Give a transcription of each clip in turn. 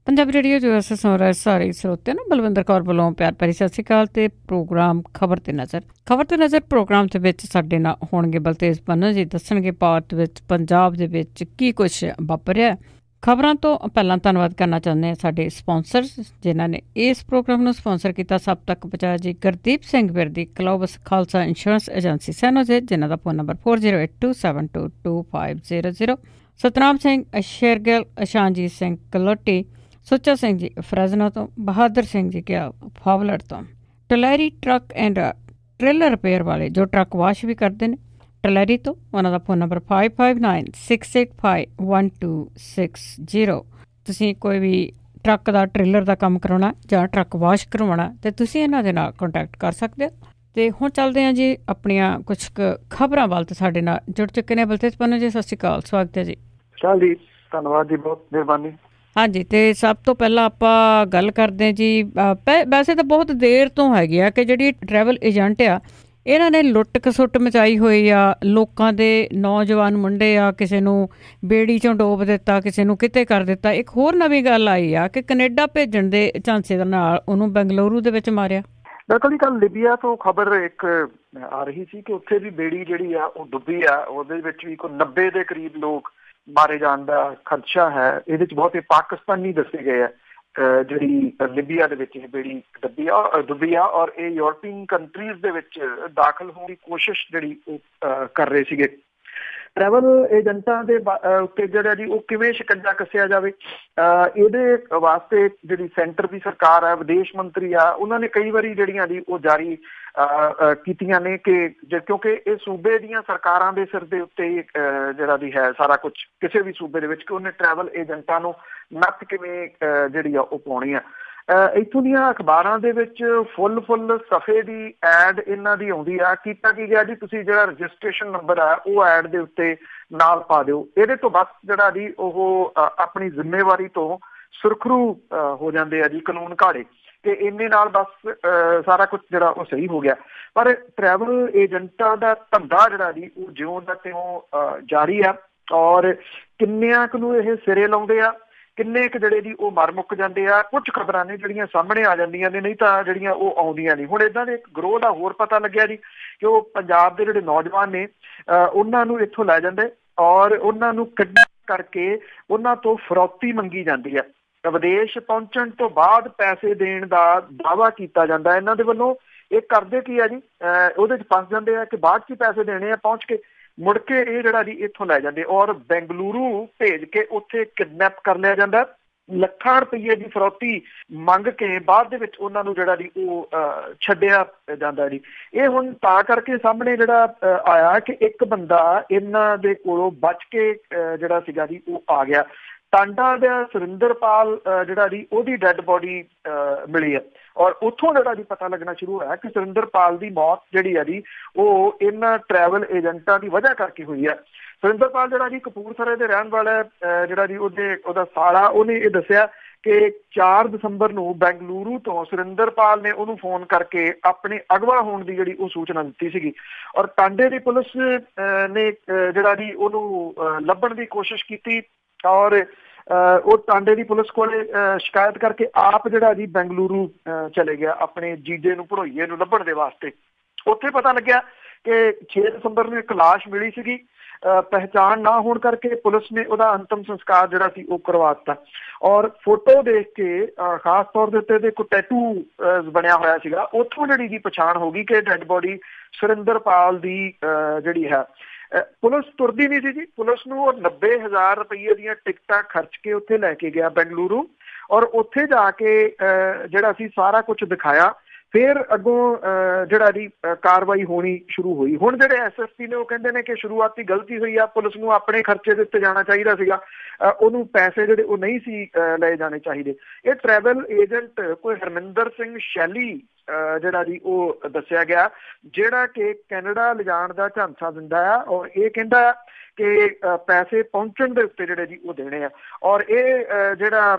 Punjabi radio ਜੋ S ਸੁਣ ਰਹੇ ਸਾਰੇ ਸਰੋਤਿਆਂ ਨੂੰ ਬਲਵਿੰਦਰ ਕੌਰ ਵੱਲੋਂ ਪਿਆਰ ਭਰੀ ਸਤਿ ਸ਼੍ਰੀ ਅਕਾਲ ਤੇ ਪ੍ਰੋਗਰਾਮ ਖਬਰ ਤੇ ਨਜ਼ਰ ਪ੍ਰੋਗਰਾਮ ਦੇ ਵਿੱਚ ਸਾਡੇ ਨਾਲ ਹੋਣਗੇ ਬਲਤੇਜ ਪੰਨੂ ਜੀ। ਦੱਸਣਗੇ ਭਾਰਤ ਵਿੱਚ ਪੰਜਾਬ ਦੇ ਵਿੱਚ ਕੀ ਕੁਛ ਵਾਪਰਿਆ। ਖਬਰਾਂ ਤੋਂ ਪਹਿਲਾਂ ਧੰਨਵਾਦ ਕਰਨਾ ਚਾਹੁੰਦੇ ਹਾਂ ਸਾਡੇ ਸਪਾਂਸਰਸ ਜਿਨ੍ਹਾਂ ਨੇ ਇਸ ਪ੍ਰੋਗਰਾਮ ਨੂੰ ਸਪਾਂਸਰ ਕੀਤਾ। ਸਭ ਤੱਕ ਪਹੁੰਚਾਇਆ ਜੀ ਗੁਰਦੀਪ ਸਿੰਘ ਵਿਰਦੀ ਕਲੋਬਸ ਖਾਲਸਾ ਇੰਸ਼ੋਰੈਂਸ ਏਜੰਸੀ ਸੈਨੋਜੇ, ਜਿਨ੍ਹਾਂ ਦਾ ਫੋਨ ਨੰਬਰ 4082722500। ਸਤਨਾਮ ਸਿੰਘ ਸ਼ੇਰਗਿੱਲ, ਅਸ਼ਾਨਜੀਤ ਸਿੰਘ ਕਲੋਟੀ, ਸੁੱਚਾ ਸਿੰਘ ਜੀ ਫਰਜ਼ਨਾ ਤੋਂ, ਬਹਾਦਰ ਸਿੰਘ ਜੀ ਕਿਆ ਫਾਵਲਰ ਤੋਂ, ਟਲੈਰੀ ਟਰੱਕ ਐਂਡ ਟ੍ਰੇਲਰ ਰਿਪੇਅਰ ਵਾਲੇ ਜੋ ਟਰੱਕ ਵਾਸ਼ ਵੀ ਕਰਦੇ ਨੇ ਟਲੈਰੀ ਤੋਂ, ਉਹਨਾਂ ਦਾ ਫੋਨ ਨੰਬਰ 5596851260। ਤੁਸੀਂ ਕੋਈ ਵੀ ਟਰੱਕ ਦਾ ਟ੍ਰੇਲਰ ਦਾ ਕੰਮ ਕਰਾਉਣਾ ਜਾਂ ਟਰੱਕ ਵਾਸ਼ ਕਰਵਾਉਣਾ ਤੇ ਤੁਸੀਂ ਇਹਨਾਂ ਦੇ ਨਾਲ ਕੰਟੈਕਟ ਕਰ ਸਕਦੇ ਹੋ। ਤੇ ਹੁਣ ਚੱਲਦੇ ਹਾਂ ਜੀ ਆਪਣੀਆਂ ਕੁਛ ਕੁ ਖਬਰਾਂ ਵੱਲ। ਤੇ ਸਾਡੇ ਨਾਲ ਜੁੜ ਚੁੱਕੇ ਨੇ ਬਲਤੇਜ ਪੰਨੂ ਜੀ। ਸਤਿ ਸ਼੍ਰੀ ਅਕਾਲ, ਸਵਾਗਤ ਹੈ ਜੀ। ਚੱਲ ਜੀ, ਧੰਨਵਾਦ ਜੀ, ਬਹੁਤ ਮਿਹਰਬਾਨੀ। ਹਾਂਜੀ, ਤੇ ਸਭ ਤੋਂ ਪਹਿਲਾਂ ਆਪਾਂ ਗੱਲ ਕਰਦੇ ਹਾਂ ਜੀ। ਵੈਸੇ ਤਾਂ ਬਹੁਤ ਦੇਰ ਤੋਂ ਹੈਗੀ ਆ ਕਿ ਜਿਹੜੀ ਟਰੈਵਲ ਏਜੰਟ ਆ ਇਹਨਾਂ ਨੇ ਲੁੱਟ ਖਸੁੱਟ ਮਚਾਈ ਹੋਈ ਆ। ਲੋਕਾਂ ਦੇ ਨੌਜਵਾਨ ਮੁੰਡੇ ਆ, ਕਿਸੇ ਨੂੰ ਬੇੜੀ ਚੋਂ ਡੋਬ ਦਿੱਤਾ, ਕਿਸੇ ਨੂੰ ਕਿਤੇ ਕਰ ਦਿੱਤਾ। ਇੱਕ ਹੋਰ ਨਵੀਂ ਗੱਲ ਆਈ ਆ ਕਿ ਕੈਨੇਡਾ ਭੇਜਣ ਦੇ ਝਾਂਸੇ ਦੇ ਨਾਲ ਉਹਨੂੰ ਬੰਗਲੁਰੂ ਦੇ ਵਿੱਚ ਮਾਰਿਆ। ਬਿਲਕੁਲ ਜੀ, ਕੱਲ ਲਿਬੀਆ ਤੋਂ ਖਬਰ ਇੱਕ ਆ ਰਹੀ ਸੀ ਕਿ ਉੱਥੇ ਵੀ ਬੇੜੀ ਜਿਹੜੀ ਆ ਉਹ ਡੁੱਬੀ ਆ। ਉਹਦੇ ਵਿੱਚ ਵੀ ਕੋਈ 90 ਦੇ ਕਰੀਬ ਲੋਕ ਮਾਰੇ ਜਾਣ ਦਾ ਖਦਸ਼ਾ ਹੈ। ਇਹਦੇ ਚ ਬਹੁਤੇ ਪਾਕਿਸਤਾਨੀ ਦੱਸੇ ਗਏ ਆ। ਜਿਹੜੀ ਲਿਬੀਆ ਦੇ ਵਿੱਚ ਇਹ ਬੇੜੀ ਡੁੱਬੀ ਆ ਔਰ ਇਹ ਯੂਰਪੀਅਨ ਕੰਟਰੀਜ਼ ਦੇ ਵਿੱਚ ਦਾਖਲ ਹੋਣ ਦੀ ਕੋਸ਼ਿਸ਼ ਜਿਹੜੀ ਉਹ ਕਰ ਰਹੇ ਸੀਗੇ। ਟਰੈਵਲ ਏਜੰਟਾਂ ਦੇ ਉੱਤੇ ਜਿਹੜਾ ਜੀ ਉਹ ਕਿਵੇਂ ਸ਼ਿਕੰਜਾ ਕੱਸਿਆ ਜਾਵੇ, ਇਹਦੇ ਵਾਸਤੇ ਜਿਹੜੀ ਸੈਂਟਰ ਦੀ ਸਰਕਾਰ ਹੈ, ਵਿਦੇਸ਼ ਮੰਤਰੀ ਆ, ਉਹਨਾਂ ਨੇ ਕਈ ਵਾਰੀ ਜਿਹੜੀਆਂ ਜੀ ਉਹ ਜਾਰੀ ਕੀਤੀਆਂ ਨੇ ਕਿ ਕਿਉਂਕਿ ਇਹ ਸੂਬੇ ਦੀਆਂ ਸਰਕਾਰਾਂ ਦੇ ਸਿਰ ਦੇ ਉੱਤੇ ਜਿਹੜਾ ਵੀ ਹੈ ਸਾਰਾ ਕੁਝ ਕਿਸੇ ਵੀ ਸੂਬੇ ਦੇ ਵਿੱਚ ਕਿ ਉਹਨੇ ਟਰੈਵਲ ਏਜੰਟਾਂ ਨੂੰ ਨੱਥ ਕਿਵੇਂ ਜਿਹੜੀ ਆ ਉਹ ਪਾਉਣੀ ਆ। ਇੱਥੋਂ ਦੀਆਂ ਅਖਬਾਰਾਂ ਦੇ ਵਿੱਚ ਫੁੱਲ ਸਫ਼ੇ ਦੀ ਐਡ ਇਹਨਾਂ ਦੀ ਆਉਂਦੀ ਆ। ਕੀਤਾ ਕੀ ਗਿਆ ਜੀ, ਤੁਸੀਂ ਜਿਹੜਾ ਰਜਿਸਟ੍ਰੇਸ਼ਨ ਨੰਬਰ ਆ ਉਹ ਐਡ ਦੇ ਉੱਤੇ ਨਾਲ ਪਾ ਦਿਓ। ਇਹਦੇ ਤੋਂ ਬਸ ਜਿਹੜਾ ਜੀ ਉਹ ਆਪਣੀ ਜ਼ਿੰਮੇਵਾਰੀ ਤੋਂ ਸੁਰਖਰੂ ਹੋ ਜਾਂਦੇ ਆ ਜੀ ਕਾਨੂੰਨ ਘਾੜੇ, ਤੇ ਇੰਨੇ ਨਾਲ ਬਸ ਸਾਰਾ ਕੁਝ ਜਿਹੜਾ ਉਹ ਸਹੀ ਹੋ ਗਿਆ। ਪਰ ਟਰੈਵਲ ਏਜੰਟਾਂ ਦਾ ਧੰਦਾ ਜਿਹੜਾ ਜੀ ਉਹ ਜਿਉਂ ਦਾ ਤਿਉਂ ਜਾਰੀ ਆ ਔਰ ਕਿੰਨਿਆਂ ਕੁ ਨੂੰ ਇਹ ਸਿਰੇ ਲਾਉਂਦੇ ਆ, ਕਿੰਨੇ ਕੁ ਜਿਹੜੇ ਜੀ ਉਹ ਮਰ ਮੁੱਕ ਜਾਂਦੇ ਆ। ਕੁਝ ਖਬਰਾਂ ਨੇ ਜਿਹੜੀਆਂ ਸਾਹਮਣੇ ਆ ਜਾਂਦੀਆਂ ਨੇ, ਨਹੀਂ ਤਾਂ ਜਿਹੜੀਆਂ ਉਹ ਆਉਂਦੀਆਂ ਨਹੀਂ। ਹੁਣ ਏਦਾਂ ਦੇ ਇੱਕ ਗਰੋਹ ਦਾ ਹੋਰ ਪਤਾ ਲੱਗਿਆ ਜੀ ਕਿ ਉਹ ਪੰਜਾਬ ਦੇ ਜਿਹੜੇ ਨੌਜਵਾਨ ਨੇ ਉਹਨਾਂ ਨੂੰ ਇੱਥੋਂ ਲੈ ਜਾਂਦੇ ਔਰ ਉਹਨਾਂ ਨੂੰ ਕਿਡਨੈਪ ਕਰਕੇ ਉਹਨਾਂ ਤੋਂ ਫਰੌਤੀ ਮੰਗੀ ਜਾਂਦੀ ਹੈ। ਵਿਦੇਸ਼ ਪਹੁੰਚਣ ਤੋਂ ਬਾਅਦ ਪੈਸੇ ਦੇਣ ਦਾ ਦਾਅਵਾ ਕੀਤਾ ਜਾਂਦਾ ਇਹਨਾਂ ਦੇ ਵੱਲੋਂ। ਇਹ ਕਰਦੇ ਕੀ ਆ ਜੀ, ਉਹਦੇ 'ਚ ਫਸ ਜਾਂਦੇ ਆ ਕਿ ਬਾਅਦ 'ਚ ਪੈਸੇ ਦੇਣੇ ਆ, ਪਹੁੰਚ ਕੇ ਮੁੜ ਕੇ ਇਹ ਜਿਹੜਾ ਜੀ ਇੱਥੋਂ ਲੈ ਜਾਂਦੇ ਔਰ ਬੈਂਗਲੁਰੂ ਭੇਜ ਕੇ ਉੱਥੇ ਕਿਡਨੈਪ ਕਰ ਲਿਆ ਜਾਂਦਾ। ਲੱਖਾਂ ਰੁਪਈਏ ਦੀ ਫਰੌਤੀ ਮੰਗ ਕੇ ਬਾਅਦ ਦੇ ਵਿੱਚ ਉਹਨਾਂ ਨੂੰ ਜਿਹੜਾ ਜੀ ਉਹ ਛੱਡਿਆ ਜਾਂਦਾ ਜੀ। ਇਹ ਹੁਣ ਤਾਂ ਕਰਕੇ ਸਾਹਮਣੇ ਜਿਹੜਾ ਆਇਆ ਕਿ ਇੱਕ ਬੰਦਾ ਇਹਨਾਂ ਦੇ ਕੋਲੋਂ ਬਚ ਕੇ ਜਿਹੜਾ ਸੀਗਾ ਜੀ ਉਹ ਆ ਗਿਆ। ਟਾਂਡਾ ਦਾ ਸੁਰਿੰਦਰਪਾਲ ਜਿਹੜਾ ਜੀ ਉਹਦੀ ਡੈੱਡ ਬੋਡੀ ਮਿਲੀ ਹੈ ਔਰ ਉੱਥੋਂ ਜਿਹੜਾ ਜੀ ਪਤਾ ਲੱਗਣਾ ਸ਼ੁਰੂ ਹੋਇਆ ਕਿ ਸੁਰਿੰਦਰਪਾਲ ਦੀ ਮੌਤ ਜਿਹੜੀ ਆ ਜੀ ਉਹ ਇਹਨਾਂ ਟਰੈਵਲ ਏਜੰਟਾਂ ਦੀ ਵਜ੍ਹਾ ਕਰਕੇ ਹੋਈ ਹੈ। ਸੁਰਿੰਦਰਪਾਲ ਜਿਹੜਾ ਜੀ ਕਪੂਰਥਲੇ ਦੇ ਰਹਿਣ ਵਾਲਾ ਜਿਹੜਾ ਜੀ ਉਹਦਾ ਸਾਲਾ, ਉਹਨੇ ਇਹ ਦੱਸਿਆ ਕਿ 4 ਦਸੰਬਰ ਨੂੰ ਬੈਂਗਲੁਰੂ ਤੋਂ ਸੁਰਿੰਦਰਪਾਲ ਨੇ ਉਹਨੂੰ ਫੋਨ ਕਰਕੇ ਆਪਣੇ ਅਗਵਾ ਹੋਣ ਦੀ ਜਿਹੜੀ ਉਹ ਸੂਚਨਾ ਦਿੱਤੀ ਸੀਗੀ ਔਰ ਟਾਂਡੇ ਦੀ ਪੁਲਿਸ ਨੇ ਜਿਹੜਾ ਜੀ ਉਹਨੂੰ ਲੱਭਣ ਦੀ ਕੋਸ਼ਿਸ਼ ਕੀਤੀ ਔਰ ਉਹ ਟਾਂਡੇ ਦੀ ਪੁਲਿਸ ਕੋਲੇ ਸ਼ਿਕਾਇਤ ਕਰਕੇ ਆਪ ਜਿਹੜਾ ਜੀ ਬੈਂਗਲੁਰੂ ਚਲੇ ਗਿਆ ਆਪਣੇ ਜੀਜੇ ਨੂੰ, ਭੜੋਈਏ ਨੂੰ ਲੱਭਣ ਦੇ ਵਾਸਤੇ। ਉੱਥੇ ਪਤਾ ਲੱਗਿਆ ਕਿ 6 ਦਸੰਬਰ ਨੂੰ ਇੱਕ ਲਾਸ਼ ਮਿਲੀ ਸੀਗੀ। ਪਹਿਚਾਣ ਨਾ ਹੋਣ ਕਰਕੇ ਪੁਲਿਸ ਨੇ ਉਹਦਾ ਅੰਤਮ ਸੰਸਕਾਰ ਜਿਹੜਾ ਸੀ ਉਹ ਕਰਵਾ ਦਿੱਤਾ ਔਰ ਫੋਟੋ ਦੇਖ ਕੇ ਖਾਸ ਤੌਰ ਦੇ ਉੱਤੇ ਕੋਈ ਟੈਟੂ ਬਣਿਆ ਹੋਇਆ ਸੀਗਾ, ਉੱਥੋਂ ਜਿਹੜੀ ਜੀ ਪਛਾਣ ਹੋ ਗਈ ਕਿ ਡੈਡ ਬੋਡੀ ਸੁਰਿੰਦਰਪਾਲ ਦੀ ਜਿਹੜੀ ਹੈ। ਪੁਲਿਸ ਤੁਰਦੀ ਨਹੀਂ ਸੀ ਜੀ। ਪੁਲਿਸ ਨੂੰ ਉਹ 90,000 ਰੁਪਈਏ ਦੀਆਂ ਟਿਕਟਾਂ ਖਰਚ ਕੇ ਉੱਥੇ ਲੈ ਕੇ ਗਿਆ ਬੈਂਗਲੁਰੂ ਔਰ ਉੱਥੇ ਜਾ ਕੇ ਜਿਹੜਾ ਸੀ ਸਾਰਾ ਕੁਝ ਦਿਖਾਇਆ। ਫਿਰ ਅੱਗੋਂ ਜਿਹੜਾ ਜੀ ਕਾਰਵਾਈ ਹੋਣੀ ਸ਼ੁਰੂ ਹੋਈ। ਹੁਣ ਜਿਹੜੇ SSP ਨੇ ਉਹ ਕਹਿੰਦੇ ਨੇ ਕਿ ਸ਼ੁਰੂਆਤੀ ਗਲਤੀ ਹੋਈ ਆ, ਪੁਲਿਸ ਨੂੰ ਆਪਣੇ ਖਰਚੇ ਦੇ ਉੱਤੇ ਜਾਣਾ ਚਾਹੀਦਾ ਸੀਗਾ, ਉਹਨੂੰ ਪੈਸੇ ਜਿਹੜੇ ਉਹ ਨਹੀਂ ਸੀ ਲਏ ਜਾਣੇ ਚਾਹੀਦੇ। ਇਹ ਟਰੈਵਲ ਏਜੰਟ ਕੋਈ ਹਰਮਿੰਦਰ ਸਿੰਘ ਸ਼ੈਲੀ ਜਿਹੜਾ ਜੀ ਉਹ ਦੱਸਿਆ ਗਿਆ, ਜਿਹੜਾ ਕਿ ਕੈਨੇਡਾ ਲਿਜਾਣ ਦਾ ਝਾਂਸਾ ਦਿੰਦਾ ਆ ਔਰ ਇਹ ਕਹਿੰਦਾ ਕਿ ਪੈਸੇ ਪਹੁੰਚਣ ਦੇ ਉੱਤੇ ਜਿਹੜੇ ਜੀ ਉਹ ਦੇਣੇ ਆ। ਔਰ ਇਹ ਜਿਹੜਾ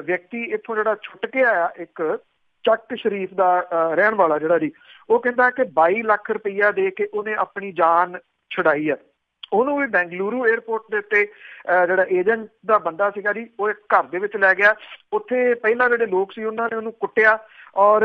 ਵਿਅਕਤੀ ਇੱਥੋਂ ਜਿਹੜਾ ਛੁੱਟ ਕੇ ਆਇਆ, ਇੱਕ ਚੱਕ ਸ਼ਰੀਫ ਦਾ ਰਹਿਣ ਵਾਲਾ ਜਿਹੜਾ ਜੀ, ਉਹ ਕਹਿੰਦਾ ਕਿ 22 ਲੱਖ ਰੁਪਈਆ ਦੇ ਕੇ ਉਹਨੇ ਆਪਣੀ ਜਾਨ ਛੁਡਾਈ ਹੈ ਉਹਨੂੰ ਵੀ ਬੈਂਗਲੁਰੂ 에ਅਰਪੋਰਟ ਦੇ ਉੱਤੇ ਜਿਹੜਾ ਏਜੰਟ ਦਾ ਬੰਦਾ ਸੀਗਾ ਜੀ, ਉਹ ਇੱਕ ਘਰ ਦੇ ਵਿੱਚ ਲੈ ਗਿਆ। ਉੱਥੇ ਪਹਿਲਾਂ ਜਿਹੜੇ ਲੋਕ ਸੀ ਉਹਨਾਂ ਨੇ ਉਹਨੂੰ ਕੁੱਟਿਆ, ਔਰ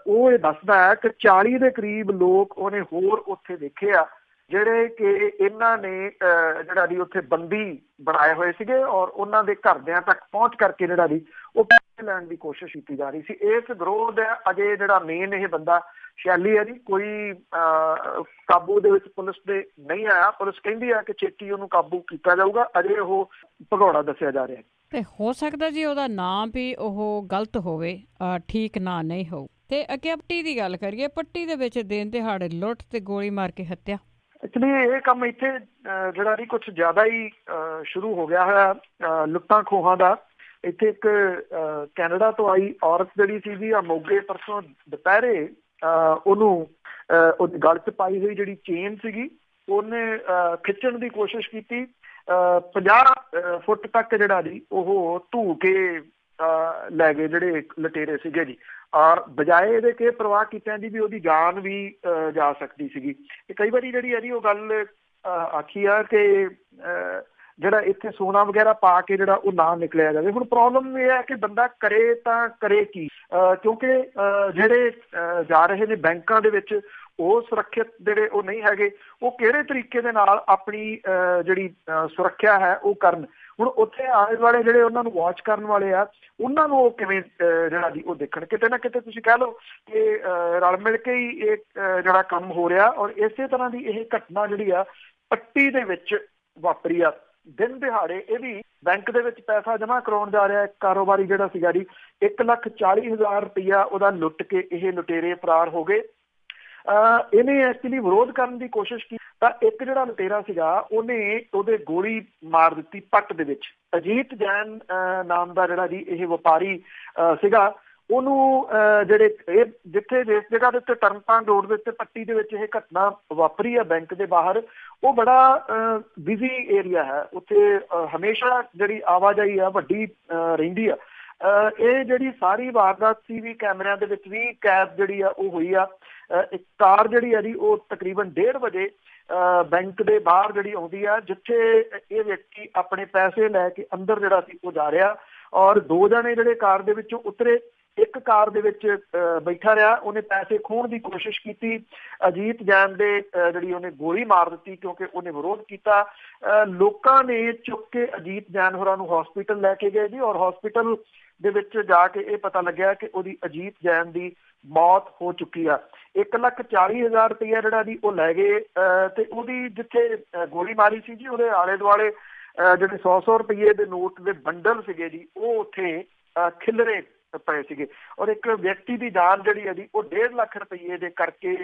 ਉਹ ਇਹ ਦੱਸਦਾ ਹੈ ਕਿ 40 ਦੇ ਕਰੀਬ ਲੋਕ ਉਹਨੇ ਹੋਰ ਉੱਥੇ ਦੇਖੇ ਆ, ਜਿਹੜੇ ਕਿ ਇਹਨਾਂ ਨੇ ਜਿਹੜਾ ਜੀ ਉੱਥੇ ਬੰਦੀ ਬਣਾਏ ਹੋਏ ਸੀਗੇ, ਔਰ ਉਹਨਾਂ ਦੇ ਘਰਦਿਆਂ ਤੱਕ ਪਹੁੰਚ ਕਰਕੇ ਜਿਹੜਾ ਜੀ ਉਹ ਪੈਸੇ ਲੈਣ ਦੀ ਕੋਸ਼ਿਸ਼ ਕੀਤੀ ਜਾ ਰਹੀ ਸੀ। ਇਸ ਗਰੋਹ ਦਾ ਅਜੇ ਜਿਹੜਾ ਮੇਨ ਇਹ ਬੰਦਾ ਸ਼ੈਲੀ ਹੈ ਜੀ, ਕੋਈ ਕਾਬੂ ਦੇ ਵਿੱਚ ਪੁਲਿਸ ਦੇ ਨਹੀਂ ਆਇਆ। ਪੁਲਿਸ ਕਹਿੰਦੀ ਆ ਕਿ ਛੇਤੀ ਉਹਨੂੰ ਕਾਬੂ ਕੀਤਾ ਜਾਊਗਾ, ਅਜੇ ਉਹ ਭਗੌੜਾ ਦੱਸਿਆ ਜਾ ਰਿਹਾ। ਤੇ ਹੋ ਸਕਦਾ ਜੀ ਉਹਦਾ ਨਾਮ ਵੀ ਉਹ ਗਲਤ ਹੋਵੇ, ਠੀਕ ਨਾਂ ਨਹੀਂ ਹੋਊ। ਤੇ ਅੱਗੇ ਪੱਟੀ ਦੀ ਗੱਲ ਕਰੀਏ, ਪੱਟੀ ਦੇ ਵਿੱਚ ਦਿਨ ਦਿਹਾੜੇ ਲੁੱਟ ਤੇ ਗੋਲੀ ਮਾਰ ਕੇ ਹੱਤਿਆ। ਐਕਚੁਅਲੀ ਇਹ ਕੰਮ ਇੱਥੇ ਜਿਹੜਾ ਜੀ ਕੁਛ ਜ਼ਿਆਦਾ ਹੀ ਸ਼ੁਰੂ ਹੋ ਗਿਆ ਹੋਇਆ ਲੁੱਟਾਂ ਖੋਹਾਂ ਦਾ। ਇੱਥੇ ਇੱਕ ਕੈਨੇਡਾ ਤੋਂ ਆਈ ਔਰਤ ਜਿਹੜੀ ਸੀ ਜੀ, ਮੋਗੇ ਪਰਸੋਂ ਦੁਪਹਿਰੇ ਉਹਨੂੰ ਉਹਦੀ ਗਲ 'ਚ ਪਾਈ ਹੋਈ ਜਿਹੜੀ ਚੇਨ ਸੀਗੀ ਉਹਨੇ ਖਿੱਚਣ ਦੀ ਕੋਸ਼ਿਸ਼ ਕੀਤੀ। 50 ਫੁੱਟ ਤੱਕ ਜਿਹੜਾ ਜੀ ਉਹ ਧੂ ਕੇ ਲੈ ਗਏ ਜਿਹੜੇ ਲਟੇਰੇ ਸੀਗੇ ਜੀ, ਔਰ ਬਜਾਏ ਇਹਦੇ ਕਿ ਪਰਵਾਹ ਕੀਤਿਆਂ ਦੀ ਵੀ ਉਹਦੀ ਜਾਨ ਵੀ ਜਾ ਸਕਦੀ ਸੀਗੀ। ਤੇ ਕਈ ਵਾਰੀ ਜਿਹੜੀ ਹੈ ਜੀ ਉਹ ਗੱਲ ਆਖੀ ਆ ਕਿ ਜਿਹੜਾ ਇੱਥੇ ਸੋਨਾ ਵਗੈਰਾ ਪਾ ਕੇ ਜਿਹੜਾ ਉਹ ਨਾ ਨਿਕਲਿਆ ਜਾਵੇ। ਹੁਣ ਪ੍ਰੋਬਲਮ ਇਹ ਹੈ ਕਿ ਬੰਦਾ ਕਰੇ ਤਾਂ ਕਰੇ ਕੀ, ਕਿਉਂਕਿ ਜਿਹੜੇ ਜਾ ਰਹੇ ਨੇ ਬੈਂਕਾਂ ਦੇ ਵਿੱਚ ਉਹ ਸੁਰੱਖਿਅਤ ਜਿਹੜੇ ਉਹ ਨਹੀਂ ਹੈਗੇ, ਉਹ ਕਿਹੜੇ ਤਰੀਕੇ ਦੇ ਨਾਲ ਆਪਣੀ ਜਿਹੜੀ ਸੁਰੱਖਿਆ ਹੈ ਉਹ ਕਰਨ। ਹੁਣ ਉੱਥੇ ਆਲੇ ਦੁਆਲੇ ਜਿਹੜੇ ਉਹਨਾਂ ਨੂੰ ਵਾਚ ਕਰਨ ਵਾਲੇ ਆ, ਉਹਨਾਂ ਨੂੰ ਉਹ ਕਿਵੇਂ ਜਿਹੜਾ ਜੀ ਉਹ ਦੇਖਣ। ਕਿਤੇ ਨਾ ਕਿਤੇ ਤੁਸੀਂ ਕਹਿ ਲਓ ਕਿ ਰਲ ਮਿਲ ਕੇ ਹੀ ਇਹ ਜਿਹੜਾ ਕੰਮ ਹੋ ਰਿਹਾ। ਔਰ ਇਸੇ ਤਰ੍ਹਾਂ ਦੀ ਇਹ ਘਟਨਾ ਜਿਹੜੀ ਆ ਪੱਟੀ ਦੇ ਵਿੱਚ ਵਾਪਰੀ ਆ। ਦਿਨ ਦਿਹਾੜੇ ਇਹ ਵੀ ਬੈਂਕ ਦੇ ਵਿੱਚ ਪੈਸਾ ਜਮ੍ਹਾਂ ਕਰਾਉਣ ਜਾ ਰਿਹਾ ਕਾਰੋਬਾਰੀ ਜਿਹੜਾ ਸੀਗਾ ਜੀ, 1,40,000 ਰੁਪਇਆ ਉਹਦਾ ਲੁੱਟ ਕੇ ਇਹ ਲੁਟੇਰੇ ਫਰਾਰ ਹੋ ਗਏ। ਇਹਨੇ ਐਕਚੁਅਲੀ ਵਿਰੋਧ ਕਰਨ ਦੀ ਕੋਸ਼ਿਸ਼ ਕੀਤੀ ਤਾਂ ਇੱਕ ਜਿਹੜਾ ਲੁਟੇਰਾ ਸੀਗਾ ਉਹਦੇ ਗੋਲੀ ਮਾਰ ਦਿੱਤੀ ਪੱਟ ਦੇ ਵਿੱਚ। ਅਜੀਤ ਜੈਨ ਨਾਮ ਦਾ ਜਿਹੜਾ ਜੀ ਇਹ ਵਪਾਰੀ ਸੀਗਾ, ਉਹਨੂੰ ਜਿਹੜੇ ਇਹ ਜਿੱਥੇ ਜਿਸ ਜਗ੍ਹਾ ਦੇ ਉੱਤੇ ਤਰਨਤਾਰਨ ਰੋਡ ਦੇ ਉੱਤੇ ਪੱਟੀ ਦੇ ਵਿੱਚ ਇਹ ਘਟਨਾ ਵਾਪਰੀ ਆ ਬੈਂਕ ਦੇ ਬਾਹਰ, ਉਹ ਬੜਾ ਬਿਜ਼ੀ ਏਰੀਆ ਹੈ। ਉੱਥੇ ਹਮੇਸ਼ਾ ਜਿਹੜੀ ਆਵਾਜਾਈ ਆ ਵੱਡੀ ਰਹਿੰਦੀ ਆ। ਇਹ ਜਿਹੜੀ ਸਾਰੀ ਵਾਰਦਾਤ ਸੀ ਕੈਮਰਿਆਂ ਦੇ ਵਿੱਚ ਵੀ ਕੈਦ ਜਿਹੜੀ ਆ ਉਹ ਹੋਈ ਆ। ਇੱਕ ਕਾਰ ਜਿਹੜੀ ਆ ਜੀ ਉਹ ਤਕਰੀਬਨ 1:30 ਵਜੇ ਬੈਂਕ ਦੇ ਬਾਹਰ ਜਿਹੜੀ ਆਉਂਦੀ ਆ, ਜਿੱਥੇ ਇਹ ਵਿਅਕਤੀ ਆਪਣੇ ਪੈਸੇ ਲੈ ਕੇ ਅੰਦਰ ਜਿਹੜਾ ਸੀ ਉਹ ਜਾ ਰਿਹਾ, ਔਰ 2 ਜਣੇ ਜਿਹੜੇ ਕਾਰ ਦੇ ਵਿੱਚੋਂ ਉਤਰੇ। ਇੱਕ ਕਾਰ ਦੇ ਵਿੱਚ ਬੈਠਾ ਰਿਹਾ, ਉਹਨੇ ਪੈਸੇ ਖੋਹਣ ਦੀ ਕੋਸ਼ਿਸ਼ ਕੀਤੀ। ਅਜੀਤ ਜੈਨ ਦੇ ਜਿਹੜੀ ਉਹਨੇ ਗੋਲੀ ਮਾਰ ਦਿੱਤੀ ਕਿਉਂਕਿ ਉਹਨੇ ਵਿਰੋਧ ਕੀਤਾ। ਲੋਕਾਂ ਨੇ ਚੁੱਕ ਕੇ ਅਜੀਤ ਜੈਨ ਹੋਰਾਂ ਨੂੰ ਹਸਪੀਟਲ ਲੈ ਕੇ ਗਏ ਜੀ, ਔਰ ਹਸਪੀਟਲ ਦੇ ਵਿੱਚ ਜਾ ਕੇ ਇਹ ਪਤਾ ਲੱਗਿਆ ਕਿ ਉਹਦੀ ਅਜੀਤ ਜੈਨ ਦੀ ਮੌਤ ਹੋ ਚੁੱਕੀ ਆ। 1,40,000 ਰੁਪਇਆ ਜਿਹੜਾ ਜੀ ਉਹ ਲੈ ਗਏ ਤੇ ਉਹਦੀ ਜਿੱਥੇ ਗੋਲੀ ਮਾਰੀ ਸੀ ਜੀ ਉਹਦੇ ਆਲੇ ਦੁਆਲੇ ਜਿਹੜੇ 100 ਰੁਪਏ ਦੇ ਨੋਟ ਦੇ ਬੰਡਲ ਸੀਗੇ ਜੀ ਉਹ ਉੱਥੇ ਖਿਲਰੇ ਪਏ ਸੀਗੇ। ਔਰ ਇੱਕ ਵਿਅਕਤੀ ਦੀ ਜਾਨ ਜਿਹੜੀ ਹੈ ਜੀ ਉਹ 1.5 ਲੱਖ ਰੁਪਏ ਦੇ ਕਰਕੇ